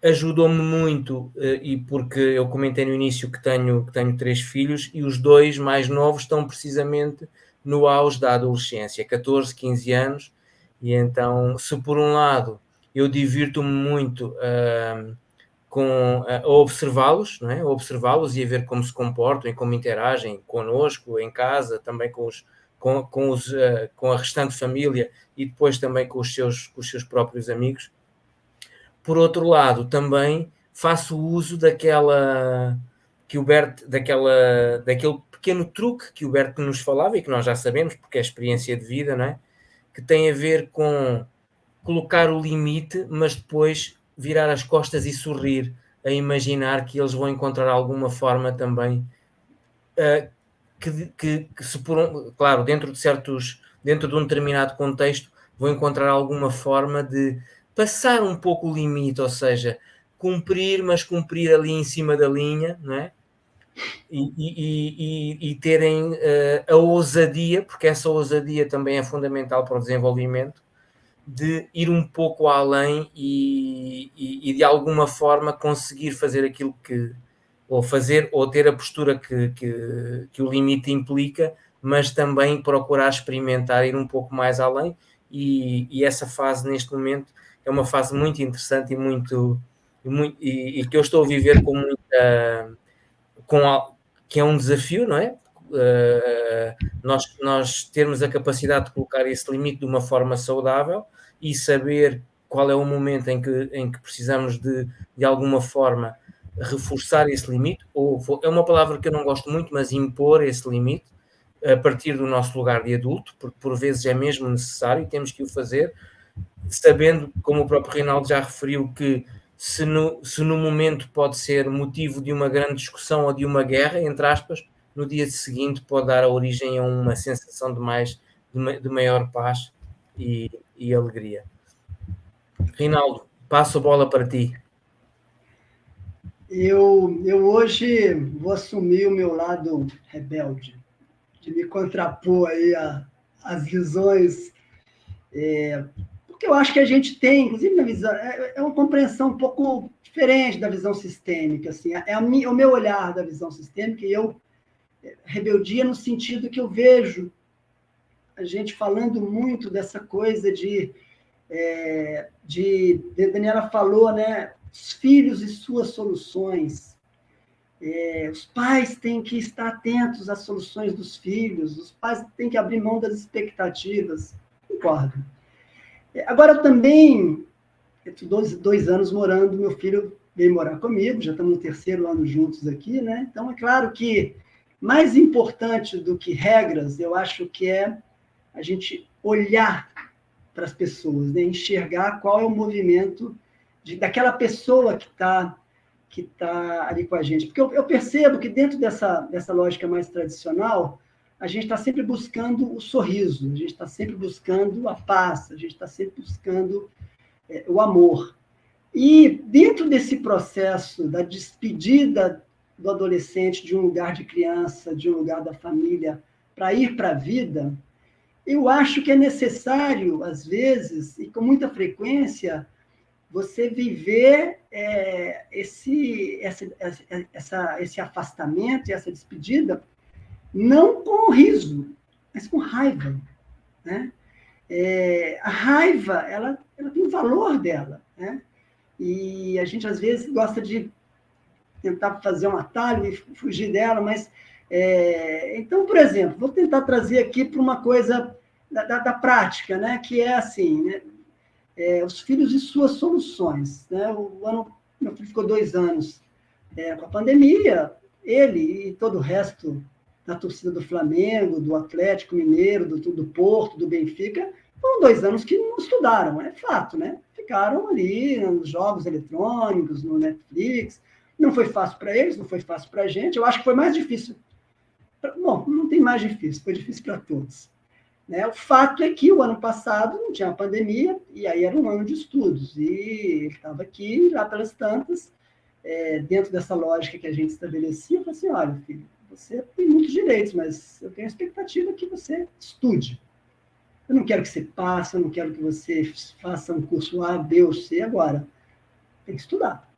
Ajudou-me muito, e porque eu comentei no início que tenho 3 filhos, e os 2 mais novos estão precisamente no auge da adolescência, 14, 15 anos, e então, se por um lado eu divirto-me muito a observá-los, não é? A observá-los e a ver como se comportam e como interagem connosco, em casa, também com a restante família, e depois também com os seus próprios amigos. Por outro lado, também faço uso daquele pequeno truque que o Berto nos falava e que nós já sabemos, porque é experiência de vida, não é? Que tem a ver com colocar o limite, mas depois virar as costas e sorrir, a imaginar que eles vão encontrar alguma forma também, claro, dentro de um determinado contexto, vão encontrar alguma forma de passar um pouco o limite, ou seja, cumprir, mas cumprir ali em cima da linha, não é? E terem a ousadia, porque essa ousadia também é fundamental para o desenvolvimento, de ir um pouco além e de alguma forma conseguir fazer aquilo ou ter a postura que o limite implica, mas também procurar experimentar, ir um pouco mais além, e essa fase neste momento é uma fase muito interessante e que eu estou a viver com muita... que é um desafio, não é? Nós termos a capacidade de colocar esse limite de uma forma saudável e saber qual é o momento em que precisamos de alguma forma reforçar esse limite, é uma palavra que eu não gosto muito, mas impor esse limite a partir do nosso lugar de adulto, porque por vezes é mesmo necessário e temos que o fazer, sabendo, como o próprio Rinaldo já referiu, que se no momento pode ser motivo de uma grande discussão ou de uma guerra, entre aspas, no dia seguinte pode dar origem a uma sensação de maior paz e alegria. Rinaldo, passo a bola para ti. Eu hoje vou assumir o meu lado rebelde, de me contrapor aí às visões, porque eu acho que a gente tem, inclusive na visão, uma compreensão um pouco diferente da visão sistêmica, assim, o meu olhar da visão sistêmica, e rebeldia no sentido que eu vejo a gente falando muito dessa coisa Daniela falou, né? Os filhos e suas soluções. Os pais têm que estar atentos às soluções dos filhos, os pais têm que abrir mão das expectativas. Concordo. Agora, também, eu estou 2 anos morando, meu filho veio morar comigo, já estamos no 3º ano juntos aqui, né? Então, é claro que mais importante do que regras, eu acho que é a gente olhar para as pessoas, né? Enxergar qual é o movimento daquela pessoa que está ali com a gente. Porque eu percebo que dentro dessa lógica mais tradicional, a gente está sempre buscando o sorriso, a gente está sempre buscando a paz, a gente está sempre buscando o amor. E dentro desse processo da despedida do adolescente de um lugar de criança, de um lugar da família, para ir para a vida, eu acho que é necessário, às vezes, e com muita frequência, você viver esse afastamento e essa despedida, não com riso, mas com raiva, né? A raiva, ela tem o valor dela, né? E a gente, às vezes, gosta de tentar fazer um atalho e fugir dela, mas... então, por exemplo, vou tentar trazer aqui para uma coisa da prática, né? Que é assim, né? Os filhos e suas soluções, né? Meu filho ficou 2 anos com a pandemia, ele e todo o resto da torcida do Flamengo, do Atlético Mineiro, do Porto, do Benfica, foram 2 anos que não estudaram, é fato, né? Ficaram ali nos jogos eletrônicos, no Netflix. Não foi fácil para eles, não foi fácil para a gente. Eu acho que foi mais difícil. Bom, não tem mais difícil, foi difícil para todos. Né? O fato é que o ano passado não tinha pandemia, e aí era um ano de estudos. E ele estava aqui, lá pelas tantas, dentro dessa lógica que a gente estabelecia, eu falei assim, olha, filho, você tem muitos direitos, mas eu tenho a expectativa que você estude. Eu não quero que você passe, eu não quero que você faça um curso A, B ou C agora. Tem que estudar.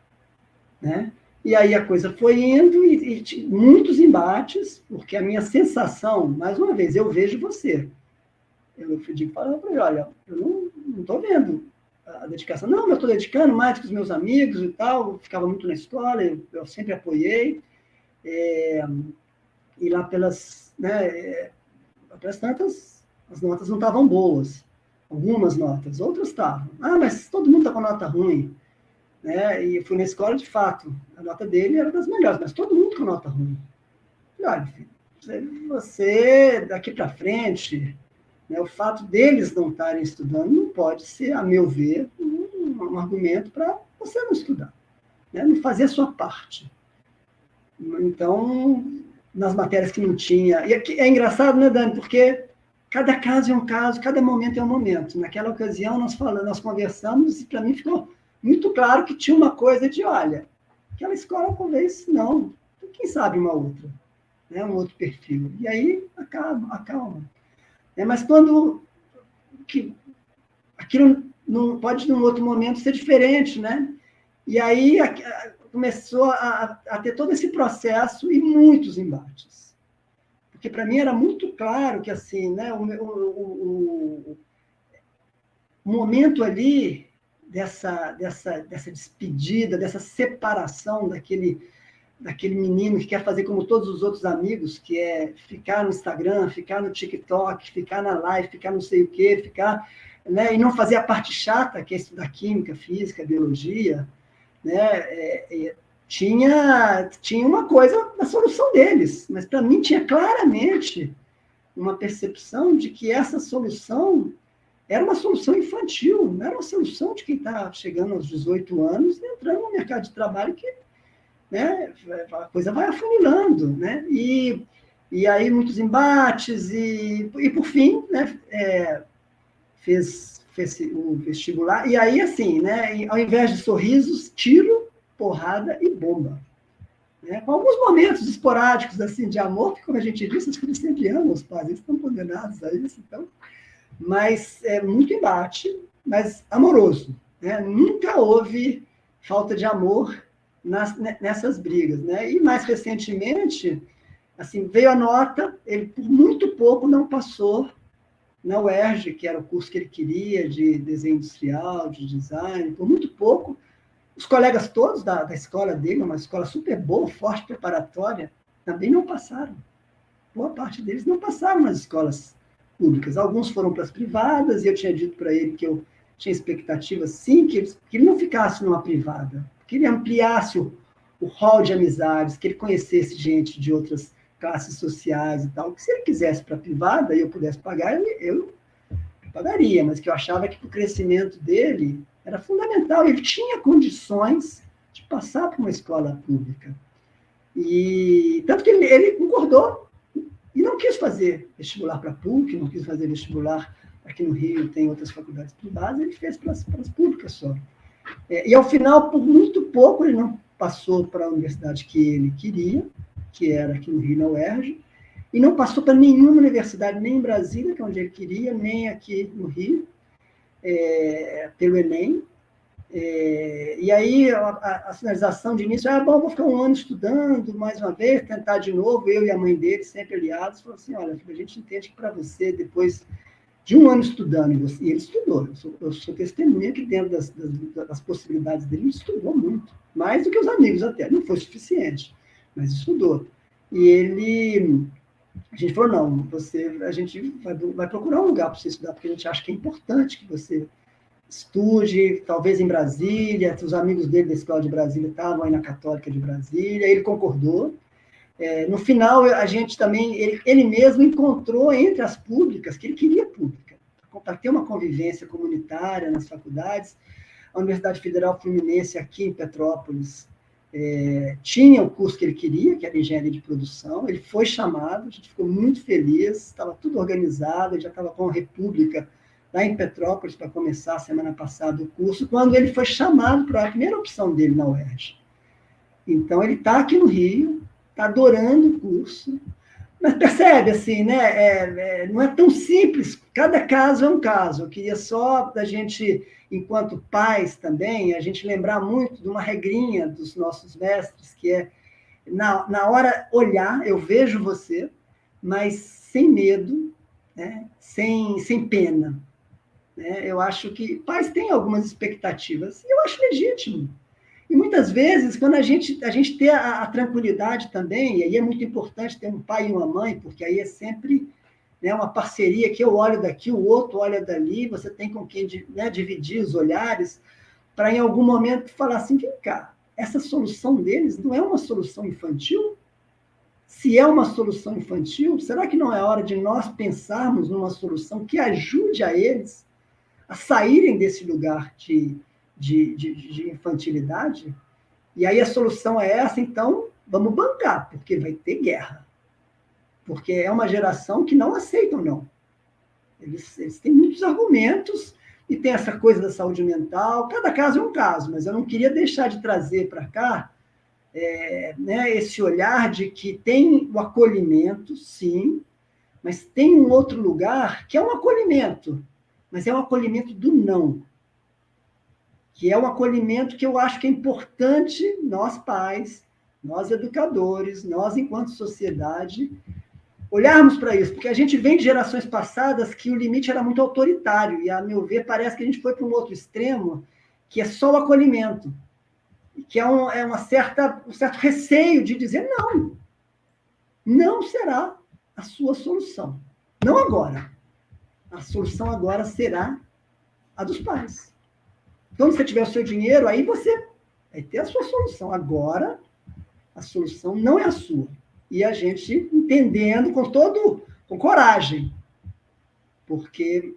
Né? E aí a coisa foi indo e muitos embates, porque a minha sensação, mais uma vez, eu vejo você. Eu digo falando para ele, olha, eu não estou vendo a dedicação. Não, eu estou dedicando mais que os meus amigos e tal, eu ficava muito na escola, eu sempre apoiei. E lá pelas tantas, as notas não estavam boas. Algumas notas, outras estavam. Ah, mas todo mundo está com nota ruim. Né? E eu fui na escola, de fato, a nota dele era das melhores, mas todo mundo com nota ruim. Olha, filho, você, daqui para frente, né, o fato deles não estarem estudando não pode ser, a meu ver, um argumento para você não estudar, né? Não fazer a sua parte. Então, nas matérias que não tinha... E é engraçado, né, Dani? Porque cada caso é um caso, cada momento é um momento. Naquela ocasião, nós conversamos e, para mim, ficou muito claro que tinha uma coisa de, olha, aquela escola talvez não, quem sabe uma outra, né? Um outro perfil. E aí, acalma. Mas quando aquilo não pode, num outro momento, ser diferente, né? E aí começou a ter todo esse processo e muitos embates. Porque, para mim, era muito claro que, assim, né, o momento ali dessa despedida, dessa separação daquele menino que quer fazer como todos os outros amigos, que é ficar no Instagram, ficar no TikTok, ficar na live, ficar não sei o quê, ficar, né, e não fazer a parte chata, que é estudar química, física, biologia, né? Tinha uma coisa na solução deles, mas para mim tinha claramente uma percepção de que essa solução era uma solução infantil, não era uma solução de quem está chegando aos 18 anos e entrando no mercado de trabalho que, né, a coisa vai afunilando, né? E aí muitos embates e por fim, né, fez o vestibular. E aí, assim, né, ao invés de sorrisos, tiro, porrada e bomba. Né? Com alguns momentos esporádicos assim, de amor, porque, como a gente disse, os filhos sempre amam os pais, eles estão condenados a isso, então... Mas muito embate, mas amoroso. Né? Nunca houve falta de amor nessas brigas. Né? E, mais recentemente, assim, veio a nota, ele por muito pouco não passou na UERJ, que era o curso que ele queria, de desenho industrial, de design, por muito pouco. Os colegas todos da escola dele, uma escola super boa, forte, preparatória, também não passaram. Boa parte deles não passaram nas escolas públicas. Alguns foram para as privadas, e eu tinha dito para ele que eu tinha expectativa, sim, que ele não ficasse numa privada, que ele ampliasse o hall de amizades, que ele conhecesse gente de outras classes sociais e tal, que se ele quisesse para a privada e eu pudesse pagar, eu pagaria, mas que eu achava que o crescimento dele era fundamental, ele tinha condições de passar para uma escola pública. E tanto que ele concordou e não quis fazer vestibular para a PUC, não quis fazer vestibular, aqui no Rio tem outras faculdades privadas, ele fez para as públicas só. E ao final, por muito pouco, ele não passou para a universidade que ele queria, que era aqui no Rio, na UERJ, e não passou para nenhuma universidade, nem em Brasília, que é onde ele queria, nem aqui no Rio, pelo Enem. E aí a sinalização de início, bom, vou ficar um ano estudando, mais uma vez, tentar de novo, eu e a mãe dele, sempre aliados, falou assim, olha, a gente entende que para você, depois de um ano estudando, e ele estudou, eu sou testemunha que dentro das possibilidades dele, ele estudou muito, mais do que os amigos até, não foi suficiente, mas estudou. E a gente falou, não, a gente vai procurar um lugar para você estudar, porque a gente acha que é importante que você estude, talvez em Brasília, os amigos dele da escola de Brasília estavam aí na Católica de Brasília, ele concordou. No final, a gente também, ele mesmo encontrou entre as públicas, que ele queria pública, para ter uma convivência comunitária nas faculdades. A Universidade Federal Fluminense, aqui em Petrópolis, tinha o curso que ele queria, que era Engenharia de Produção, ele foi chamado, a gente ficou muito feliz, estava tudo organizado, ele já estava com a República lá em Petrópolis para começar, semana passada, o curso, quando ele foi chamado para a primeira opção dele na UERJ. Então, ele está aqui no Rio, está adorando o curso, mas percebe, assim, né? Não é tão simples, cada caso é um caso. Eu queria só da gente, enquanto pais também, a gente lembrar muito de uma regrinha dos nossos mestres, que é, na hora olhar, eu vejo você, mas sem medo, né? sem pena. Né? Eu acho que pais têm algumas expectativas, e eu acho legítimo. E muitas vezes, quando a gente tem a tranquilidade também, e aí é muito importante ter um pai e uma mãe, porque aí é sempre, né, uma parceria que eu olho daqui, o outro olha dali, você tem com quem, né, dividir os olhares, para em algum momento falar assim, vem cá, essa solução deles não é uma solução infantil? Se é uma solução infantil, será que não é hora de nós pensarmos numa solução que ajude a eles a saírem desse lugar de infantilidade? E aí a solução é essa, então vamos bancar, porque vai ter guerra. Porque é uma geração que não aceitam, não. Eles têm muitos argumentos, e tem essa coisa da saúde mental, cada caso é um caso, mas eu não queria deixar de trazer para cá né, esse olhar de que tem o acolhimento, sim, mas tem um outro lugar que é um acolhimento, mas é um acolhimento do não, que é um acolhimento que eu acho que é importante nós pais, nós educadores, nós enquanto sociedade, olharmos para isso, porque a gente vem de gerações passadas que o limite era muito autoritário, e, a meu ver, parece que a gente foi para um outro extremo, que é só o acolhimento, que é um certo receio de dizer não será a sua solução. Não agora. A solução agora será a dos pais. Então, se você tiver o seu dinheiro, aí você vai ter a sua solução. Agora, a solução não é a sua. E a gente entendendo com coragem, porque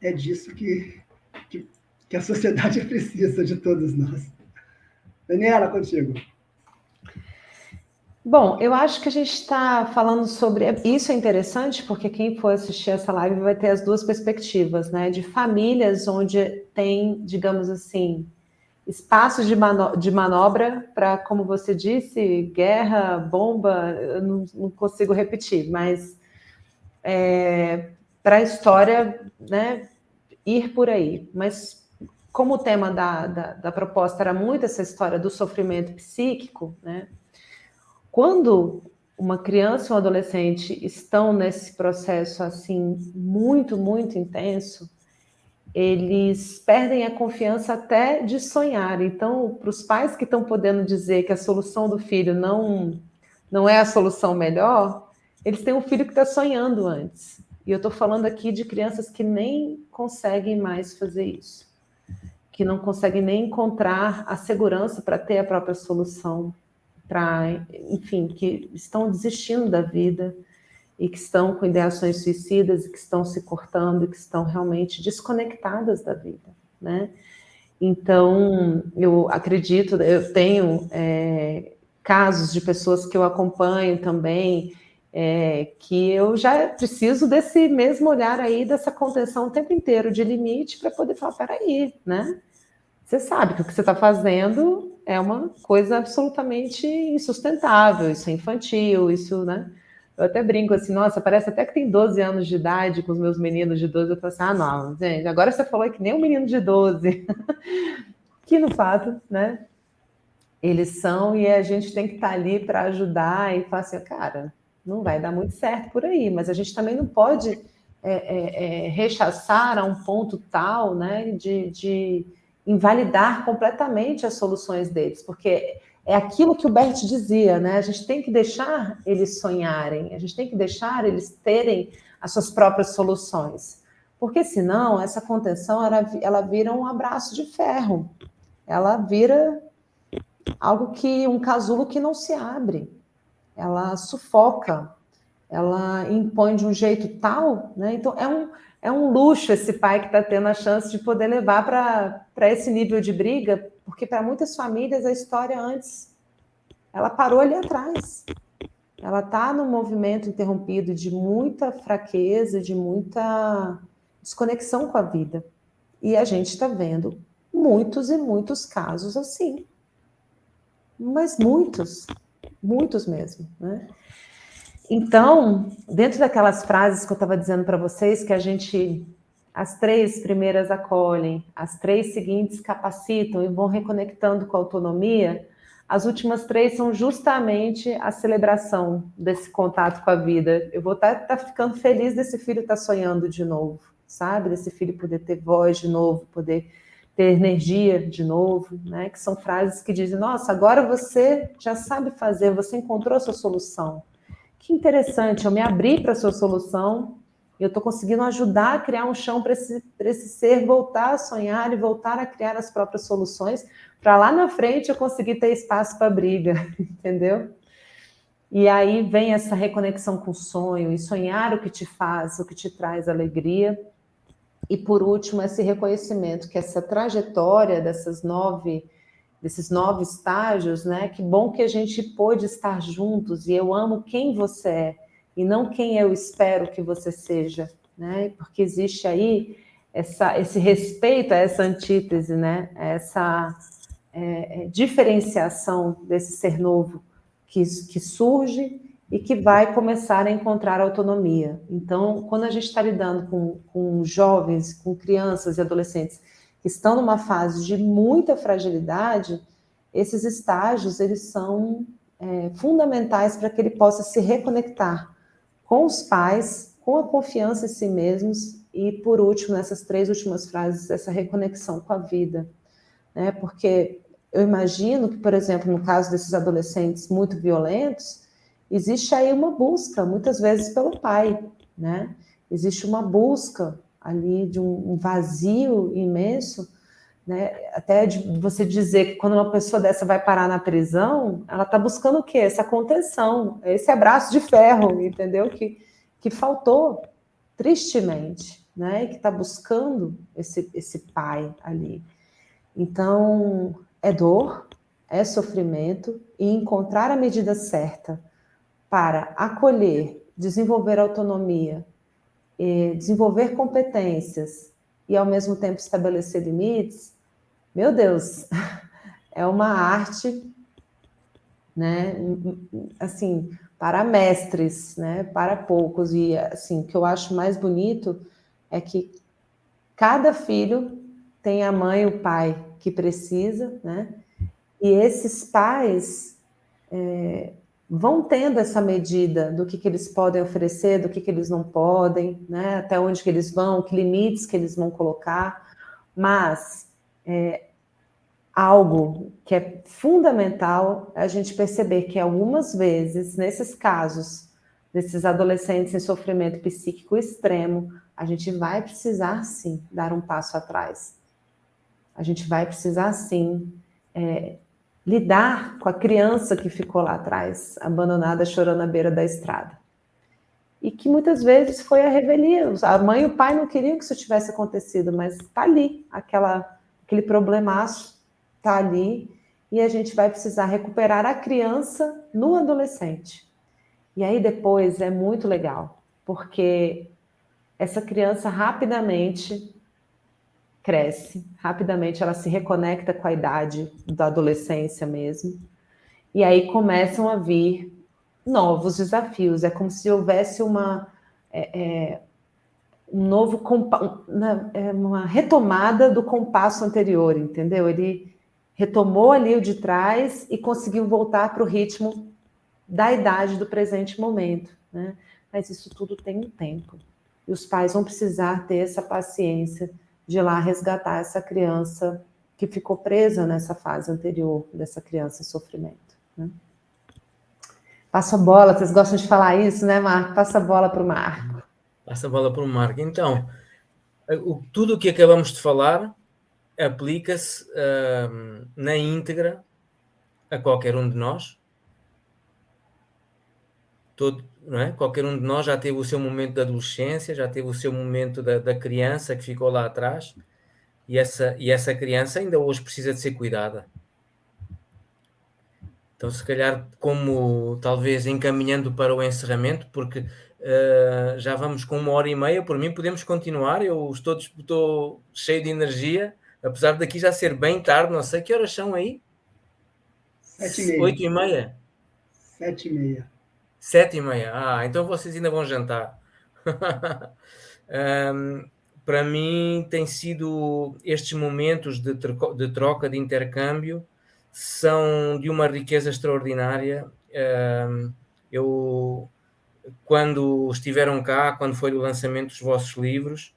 é disso que a sociedade precisa de todos nós. Daniela, contigo. Bom, eu acho que a gente está falando sobre... Isso é interessante, porque quem for assistir essa live vai ter as duas perspectivas, né? De famílias onde tem, digamos assim, espaços de manobra para, como você disse, guerra, bomba, eu não consigo repetir, mas para a história, né, ir por aí. Mas como o tema da proposta era muito essa história do sofrimento psíquico, né? Quando uma criança e um adolescente estão nesse processo assim muito, muito intenso, eles perdem a confiança até de sonhar. Então, para os pais que estão podendo dizer que a solução do filho não é a solução melhor, eles têm um filho que está sonhando antes. E eu estou falando aqui de crianças que nem conseguem mais fazer isso, que não conseguem nem encontrar a segurança para ter a própria solução, enfim, que estão desistindo da vida e que estão com ideações suicidas e que estão se cortando e que estão realmente desconectadas da vida, né? Então, eu acredito, eu tenho casos de pessoas que eu acompanho também, que eu já preciso desse mesmo olhar aí, dessa contenção o tempo inteiro de limite para poder falar, peraí, né? Você sabe que o que você está fazendo é uma coisa absolutamente insustentável, isso é infantil, isso, né? Eu até brinco assim, nossa, parece até que tem 12 anos de idade com os meus meninos de 12. Eu falo assim, ah, não, gente, agora você falou que nem um menino de 12. Que, no fato, né, eles são, e a gente tem que estar ali para ajudar e falar assim, cara, não vai dar muito certo por aí, mas a gente também não pode rechaçar a um ponto tal, né, de invalidar completamente as soluções deles, porque é aquilo que o Bert dizia, né, a gente tem que deixar eles sonharem, a gente tem que deixar eles terem as suas próprias soluções, porque senão essa contenção, ela vira um abraço de ferro, ela vira um casulo que não se abre, ela sufoca, ela impõe de um jeito tal, né? Então é um luxo esse pai que está tendo a chance de poder levar para esse nível de briga, porque para muitas famílias a história antes, ela parou ali atrás, ela está num movimento interrompido de muita fraqueza, de muita desconexão com a vida, e a gente está vendo muitos e muitos casos assim, mas muitos mesmo, né? Então, dentro daquelas frases que eu estava dizendo para vocês, que as 3 primeiras acolhem, as 3 seguintes capacitam e vão reconectando com a autonomia, as últimas 3 são justamente a celebração desse contato com a vida. Eu vou estar ficando feliz desse filho estar sonhando de novo, sabe? Desse filho poder ter voz de novo, poder ter energia de novo, né? Que são frases que dizem, nossa, agora você já sabe fazer, você encontrou a sua solução. Que interessante, eu me abri para a sua solução, eu estou conseguindo ajudar a criar um chão para esse ser voltar a sonhar e voltar a criar as próprias soluções, para lá na frente eu conseguir ter espaço para briga, entendeu? E aí vem essa reconexão com o sonho, e sonhar o que te faz, o que te traz alegria. E por último, esse reconhecimento que essa trajetória desses 9 estágios, né? Que bom que a gente pôde estar juntos, e eu amo quem você é, e não quem eu espero que você seja, né? Porque existe aí esse respeito a essa antítese, né? Essa diferenciação desse ser novo que surge e que vai começar a encontrar autonomia. Então, quando a gente está lidando com jovens, com crianças e adolescentes que estão numa fase de muita fragilidade, esses estágios, eles são fundamentais para que ele possa se reconectar com os pais, com a confiança em si mesmos e, por último, nessas 3 últimas frases, essa reconexão com a vida, né? Porque eu imagino que, por exemplo, no caso desses adolescentes muito violentos, existe aí uma busca, muitas vezes pelo pai, né? Existe uma busca ali de um vazio imenso, né? Até de você dizer que quando uma pessoa dessa vai parar na prisão, ela está buscando o quê? Essa contenção, esse abraço de ferro, entendeu? Que faltou, tristemente, né? E que está buscando esse pai ali. Então, é dor, é sofrimento, e encontrar a medida certa para acolher, desenvolver autonomia, desenvolver competências e, ao mesmo tempo, estabelecer limites, meu Deus, é uma arte, né, assim, para mestres, né, para poucos. E, assim, o que eu acho mais bonito é que cada filho tem a mãe e o pai que precisa, né, e esses pais vão tendo essa medida do que eles podem oferecer, do que eles não podem, né? Até onde que eles vão, que limites que eles vão colocar, mas algo que é fundamental é a gente perceber que algumas vezes, nesses casos, desses adolescentes em sofrimento psíquico extremo, a gente vai precisar, sim, dar um passo atrás. A gente vai precisar, sim, lidar com a criança que ficou lá atrás, abandonada, chorando à beira da estrada. E que muitas vezes foi a revelia. A mãe e o pai não queriam que isso tivesse acontecido, mas está ali, aquele problemaço está ali, e a gente vai precisar recuperar a criança no adolescente. E aí depois é muito legal, porque essa criança rapidamente cresce, rapidamente ela se reconecta com a idade da adolescência mesmo, e aí começam a vir novos desafios. É como se houvesse uma retomada do compasso anterior, entendeu? Ele retomou ali o de trás e conseguiu voltar para o ritmo da idade do presente momento, né? Mas isso tudo tem um tempo. E os pais vão precisar ter essa paciência de ir lá resgatar essa criança que ficou presa nessa fase anterior dessa criança em sofrimento, né? Passo a bola, vocês gostam de falar isso, né, Marco? Passa a bola para o Marco. Passa a bola para o Marco. Então, tudo o que acabamos de falar aplica-se na íntegra a qualquer um de nós. Não é? Qualquer um de nós já teve o seu momento de adolescência, já teve o seu momento da criança que ficou lá atrás, e essa criança ainda hoje precisa de ser cuidada. Então, se calhar, como talvez encaminhando para o encerramento, porque já vamos com 1h30, por mim podemos continuar, eu estou cheio de energia, apesar daqui já ser bem tarde, não sei que horas são aí? 7h30. 8h30? 7h30. 7h30. Então vocês ainda vão jantar. Para mim tem sido estes momentos de troca, de intercâmbio, são de uma riqueza extraordinária. Eu, quando estiveram cá, quando foi o lançamento dos vossos livros,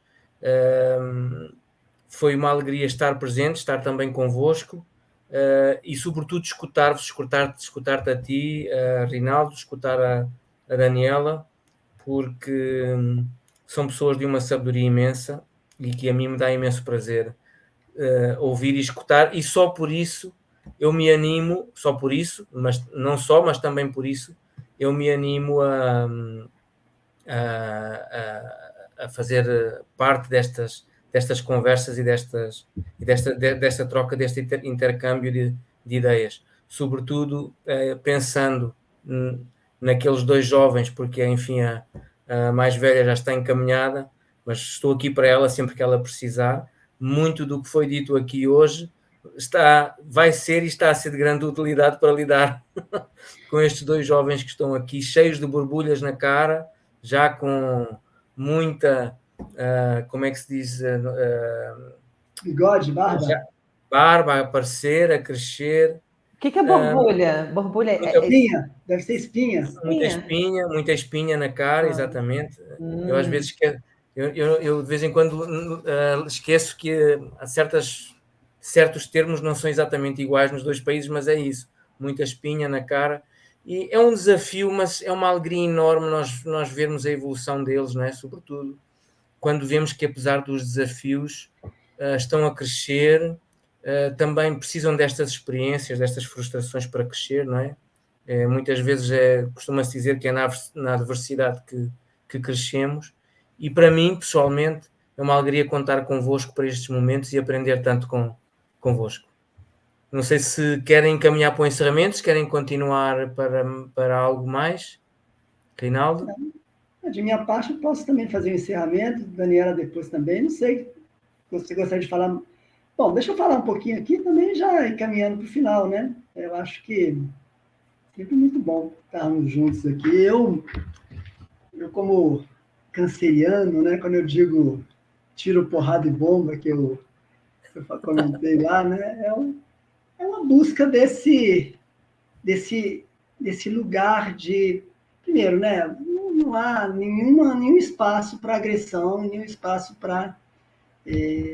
foi uma alegria estar presente, estar também convosco, e sobretudo escutar-te a ti, Rinaldo, escutar a Daniela, porque são pessoas de uma sabedoria imensa e que a mim me dá imenso prazer ouvir e escutar, e só por isso eu me animo, só por isso, mas não só, mas também por isso, eu me animo a fazer parte destas conversas e desta troca, deste intercâmbio de ideias, sobretudo pensando naqueles 2 jovens, porque enfim a mais velha já está encaminhada, mas estou aqui para ela sempre que ela precisar. Muito do que foi dito aqui hoje vai ser e está a ser de grande utilidade para lidar com estes 2 jovens que estão aqui, cheios de borbulhas na cara, já com muita, como é que se diz? Bigode, barba? Barba a aparecer, a crescer. O que é borbulha? Borbulha espinha, deve ser espinha. Muita espinha na cara, exatamente. Eu às vezes eu de vez em quando esqueço que certos termos não são exatamente iguais nos 2 países, mas é isso, muita espinha na cara. E é um desafio, mas é uma alegria enorme nós vermos a evolução deles, não é? Sobretudo quando vemos que, apesar dos desafios, estão a crescer, também precisam destas experiências, destas frustrações para crescer, não é? Muitas vezes costuma-se dizer que é na adversidade que crescemos, e para mim, pessoalmente, é uma alegria contar convosco para estes momentos e aprender tanto convosco. Não sei se querem caminhar para o encerramento, se querem continuar para algo mais. Rinaldo? De minha parte, eu posso também fazer o encerramento, Daniela depois também, não sei se você gostaria de falar. Bom, deixa eu falar um pouquinho aqui também, já encaminhando para o final, né? Eu acho que sempre muito bom estarmos juntos aqui. Eu como canceriano, né? Quando eu digo tiro, porrada e bomba, que eu comentei lá, né? É uma busca desse desse lugar de... Primeiro, né, não há nenhum espaço para agressão, nenhum espaço para,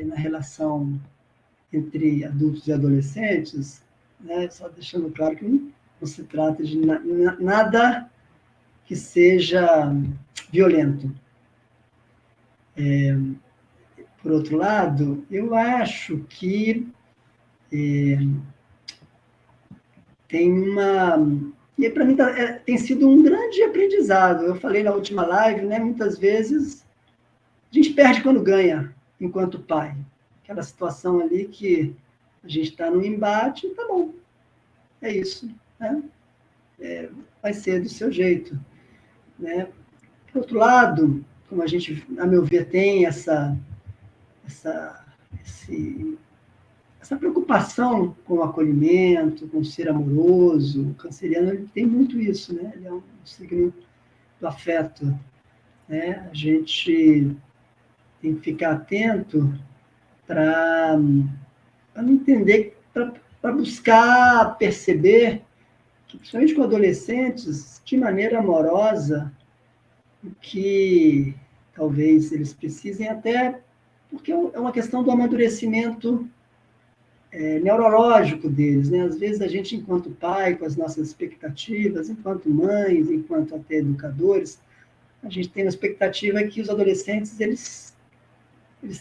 na relação entre adultos e adolescentes, né, só deixando claro que não se trata de nada que seja violento. Por outro lado, eu acho que tem uma... E para mim tem sido um grande aprendizado. Eu falei na última live, né, muitas vezes a gente perde quando ganha, enquanto pai. Aquela situação ali que a gente está num embate, tá bom, é isso, né? Vai ser do seu jeito, né? Por outro lado, como a gente, a meu ver, tem essa preocupação com o acolhimento, com o ser amoroso, o canceriano ele tem muito isso, né? Ele é um signo do afeto, né? A gente tem que ficar atento para não entender, para buscar perceber que, principalmente com adolescentes, de maneira amorosa, o que talvez eles precisem, até porque é uma questão do amadurecimento neurológico deles, né? Às vezes a gente, enquanto pai, com as nossas expectativas, enquanto mães, enquanto até educadores, a gente tem uma expectativa que os adolescentes, eles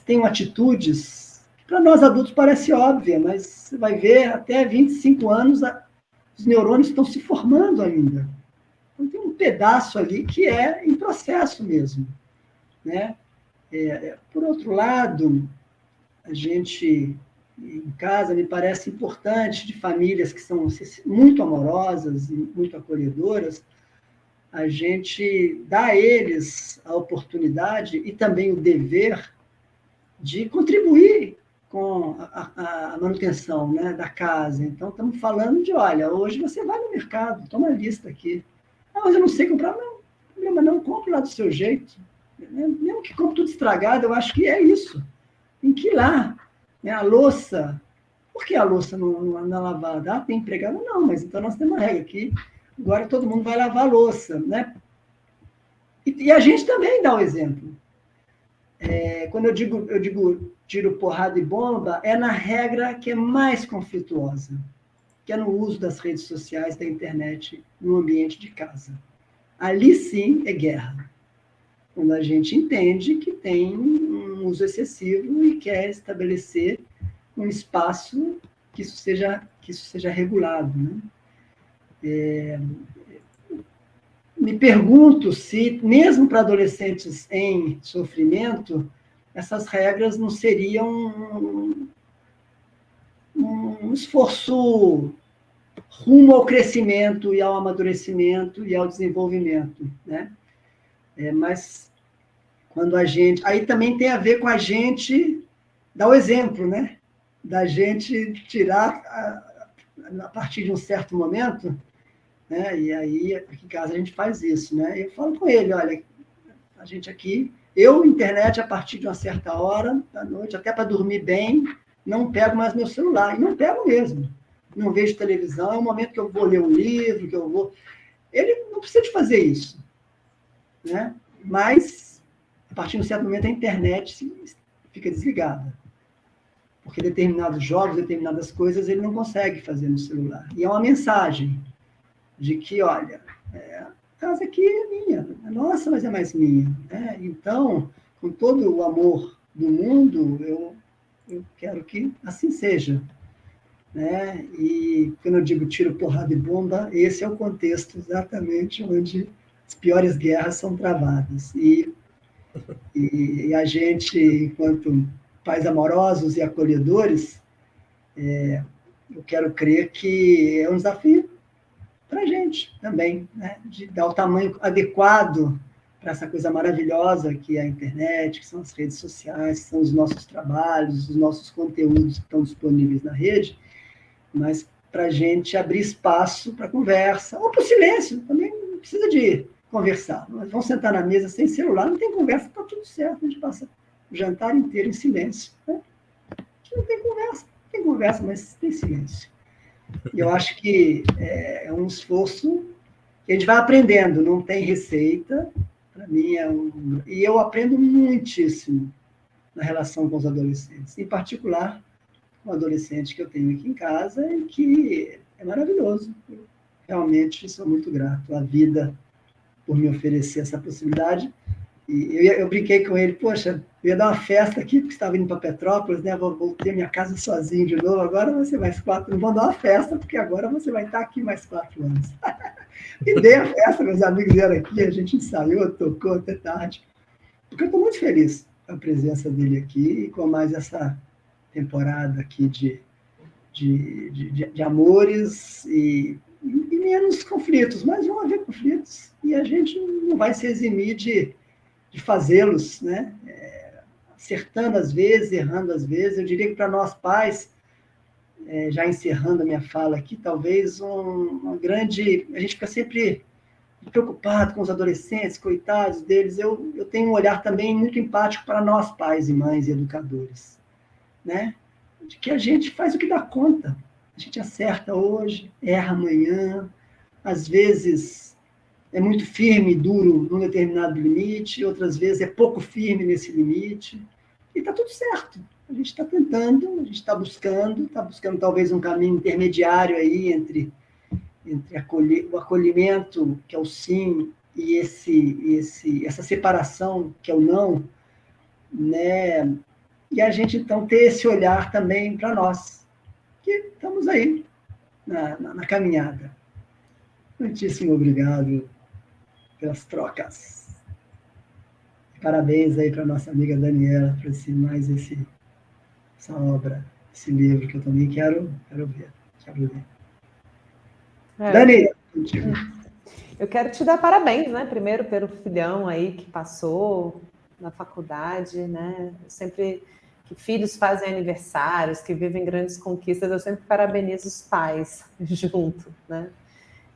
tenham atitudes que para nós adultos parece óbvia, mas você vai ver, até 25 anos, os neurônios estão se formando ainda. Então, tem um pedaço ali que é em processo mesmo, né? Por outro lado, a gente, em casa, me parece importante, de famílias que são muito amorosas e muito acolhedoras, a gente dá a eles a oportunidade e também o dever de contribuir com a manutenção, né, da casa. Então, estamos falando de, olha, hoje você vai no mercado, toma a lista aqui. Ah, mas eu não sei comprar. Não, problema não, compre lá do seu jeito. Mesmo que compre tudo estragado, eu acho que é isso. Tem que ir lá. A louça, por que a louça não anda lavada? Ah, tem empregado? Não, mas então nós temos uma regra aqui. Agora todo mundo vai lavar a louça, né? E a gente também dá o exemplo. Quando eu digo tiro, porrada e bomba, é na regra que é mais conflituosa, que é no uso das redes sociais, da internet, no ambiente de casa. Ali sim é guerra. Quando a gente entende que tem um uso excessivo e quer estabelecer um espaço que isso seja regulado, né? Me pergunto se, mesmo para adolescentes em sofrimento, essas regras não seriam um esforço rumo ao crescimento e ao amadurecimento e ao desenvolvimento, né? Mas quando a gente... Aí também tem a ver com a gente dar o exemplo, né? Da gente tirar, a partir de um certo momento, né? E aí, aqui em casa, a gente faz isso, né? Eu falo com ele, olha, a gente aqui, internet, a partir de uma certa hora da noite, até para dormir bem, não pego mais meu celular. E não pego mesmo. Não vejo televisão, é o momento que eu vou ler um livro, que eu vou... Ele não precisa de fazer isso, né? Mas, a partir de um certo momento, a internet fica desligada. Porque determinados jogos, determinadas coisas, ele não consegue fazer no celular. E é uma mensagem de que, olha, a casa aqui é minha, é nossa, mas é mais minha. Né? Então, com todo o amor do mundo, eu quero que assim seja. Né? E quando eu digo tiro, porrada e bomba, esse é o contexto exatamente onde as piores guerras são travadas. E a gente, enquanto pais amorosos e acolhedores, eu quero crer que é um desafio para a gente também, né? De dar o tamanho adequado para essa coisa maravilhosa que é a internet, que são as redes sociais, que são os nossos trabalhos, os nossos conteúdos que estão disponíveis na rede, mas para a gente abrir espaço para conversa, ou para o silêncio, também não precisa de conversar. Nós vamos sentar na mesa sem celular, não tem conversa, está tudo certo, a gente passa o jantar inteiro em silêncio. Né? A gente não tem conversa, mas tem silêncio. E eu acho que é um esforço A gente vai aprendendo, não tem receita, para mim e eu aprendo muitíssimo na relação com os adolescentes, em particular um adolescente que eu tenho aqui em casa e que é maravilhoso. Eu realmente sou muito grato à vida por me oferecer essa possibilidade. E eu brinquei com ele, poxa, eu ia dar uma festa aqui, porque estava indo para Petrópolis, né? Vou ter minha casa sozinho de novo, agora você mais 4, não vou dar uma festa, porque agora você vai estar aqui mais 4 anos. E dei a festa, meus amigos vieram aqui, a gente ensaiou, tocou até tarde, porque eu estou muito feliz com a presença dele aqui e com mais essa temporada aqui de amores e menos conflitos, mas vão haver conflitos e a gente não vai se eximir de fazê-los, né? Acertando às vezes, errando às vezes. Eu diria que para nós pais, já encerrando a minha fala aqui, talvez uma grande... A gente fica sempre preocupado com os adolescentes, coitados deles. Eu tenho um olhar também muito empático para nós pais e mães e educadores, né? De que a gente faz o que dá conta. A gente acerta hoje, erra amanhã, às vezes é muito firme e duro num determinado limite, outras vezes é pouco firme nesse limite, e está tudo certo. A gente está tentando, a gente está buscando talvez um caminho intermediário aí entre o acolhimento, que é o sim, e essa separação, que é o não, né? E a gente, então, ter esse olhar também para nós, que estamos aí na caminhada. Muitíssimo obrigado pelas trocas. Parabéns aí para a nossa amiga Daniela por essa obra, esse livro que eu também quero ver. Dani, contigo. Eu quero te dar parabéns, né? Primeiro pelo filhão aí que passou na faculdade, né? Que filhos fazem aniversários, que vivem grandes conquistas, eu sempre parabenizo os pais junto, né?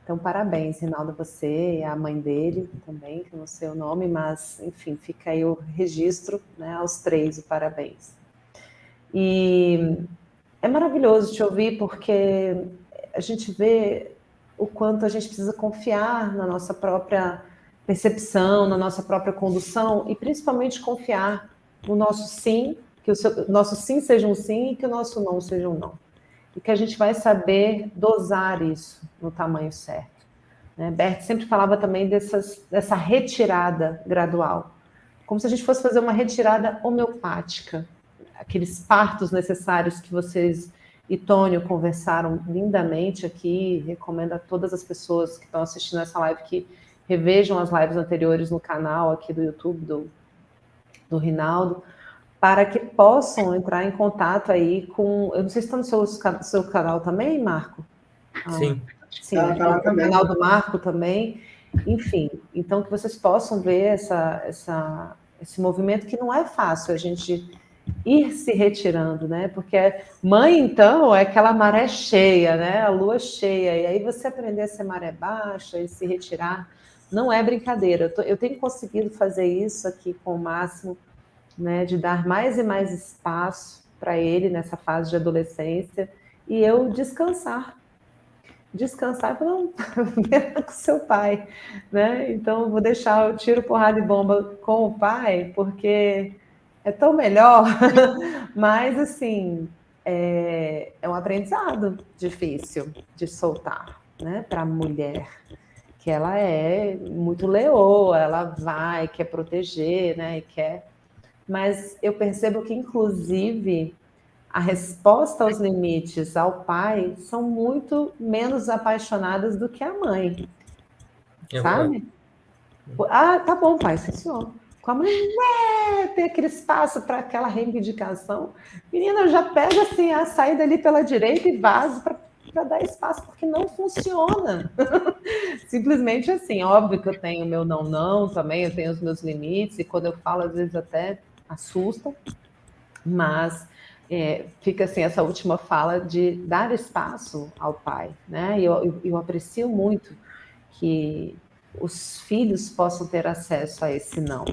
Então, parabéns, Rinaldo, você e a mãe dele também, que eu não sei o nome, mas, enfim, fica aí o registro, né, aos 3, o parabéns. E é maravilhoso te ouvir, porque a gente vê o quanto a gente precisa confiar na nossa própria percepção, na nossa própria condução, e principalmente confiar no nosso sim, que o nosso sim seja um sim e que o nosso não seja um não. E que a gente vai saber dosar isso no tamanho certo. Né? Bert sempre falava também dessa retirada gradual, como se a gente fosse fazer uma retirada homeopática, aqueles partos necessários que vocês e Tônio conversaram lindamente aqui. Recomendo a todas as pessoas que estão assistindo essa live que revejam as lives anteriores no canal aqui do YouTube do Rinaldo, para que possam entrar em contato aí com... Eu não sei se está no seu canal também, Marco? Sim. Sim, tá no canal do Marco também. Enfim, então que vocês possam ver esse movimento, que não é fácil a gente ir se retirando, né? Porque mãe, então, é aquela maré cheia, né? A lua cheia, e aí você aprender a ser maré baixa e se retirar, não é brincadeira. Eu tenho conseguido fazer isso aqui com o Máximo, né, de dar mais e mais espaço para ele nessa fase de adolescência, e eu descansar e falar, não, venha com seu pai, né? Então vou deixar o tiro, porrada e bomba com o pai, porque é tão melhor, mas assim, é um aprendizado difícil de soltar, né, para a mulher, que ela é muito leoa, ela vai, quer proteger, né, e quer... Mas eu percebo que, inclusive, a resposta aos limites ao pai são muito menos apaixonadas do que a mãe, sabe? Ah, tá bom, pai, sim, senhor. Com a mãe, tem aquele espaço para aquela reivindicação. Menina, já pega assim a saída ali pela direita e vaza para dar espaço, porque não funciona. Simplesmente assim, óbvio que eu tenho o meu não também, eu tenho os meus limites, e quando eu falo, às vezes até assusta, mas fica assim essa última fala de dar espaço ao pai, né? E eu aprecio muito que os filhos possam ter acesso a esse não,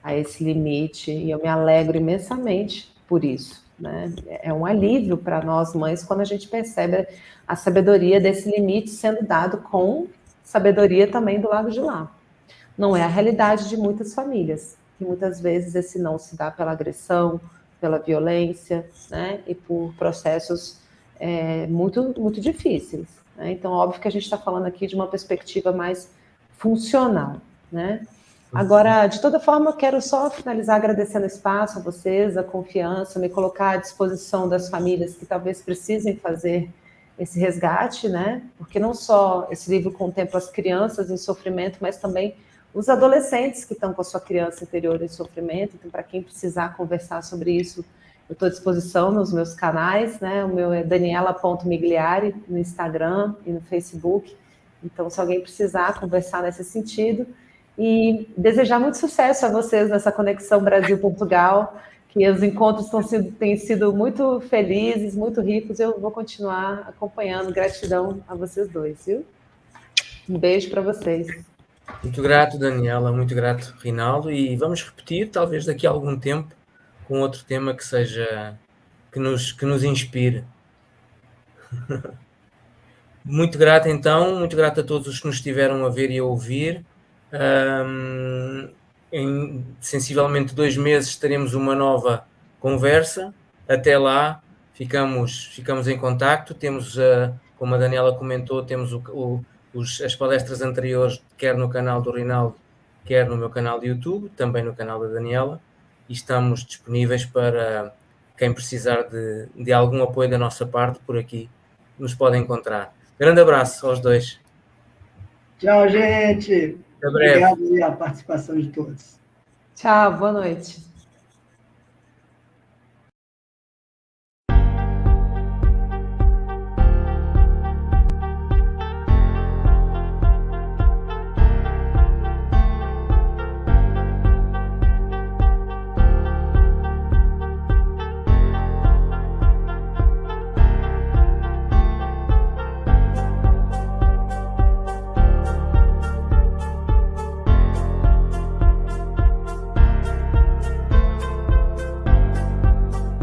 a esse limite, e eu me alegro imensamente por isso, né? É um alívio para nós mães quando a gente percebe a sabedoria desse limite sendo dado com sabedoria também do lado de lá. Não é a realidade de muitas famílias, que muitas vezes esse não se dá pela agressão, pela violência, né? E por processos muito, muito difíceis, né? Então, óbvio que a gente está falando aqui de uma perspectiva mais funcional, né? Agora, de toda forma, quero só finalizar agradecendo o espaço a vocês, a confiança, me colocar à disposição das famílias que talvez precisem fazer esse resgate, né? Porque não só esse livro contempla as crianças em sofrimento, mas também os adolescentes que estão com a sua criança interior em sofrimento. Então, para quem precisar conversar sobre isso, eu estou à disposição nos meus canais, né? O meu é daniela.migliari no Instagram e no Facebook. Então, se alguém precisar conversar nesse sentido, e desejar muito sucesso a vocês nessa conexão Brasil-Portugal, que os encontros têm sido muito felizes, muito ricos. Eu vou continuar acompanhando. Gratidão a vocês dois, viu? Um beijo para vocês. Muito grato, Daniela, muito grato, Rinaldo, e vamos repetir, talvez daqui a algum tempo, com outro tema que seja, que nos inspire. Muito grato, então, muito grato a todos os que nos estiveram a ver e a ouvir. Em sensivelmente 2 meses teremos uma nova conversa. Até lá, ficamos em contacto. Temos, como a Daniela comentou, temos as palestras anteriores, quer no canal do Rinaldo, quer no meu canal de YouTube, também no canal da Daniela, e estamos disponíveis para quem precisar de algum apoio da nossa parte por aqui, nos podem encontrar. Grande abraço aos dois. Tchau, gente. Até breve. Obrigado pela participação de todos. Tchau, boa noite.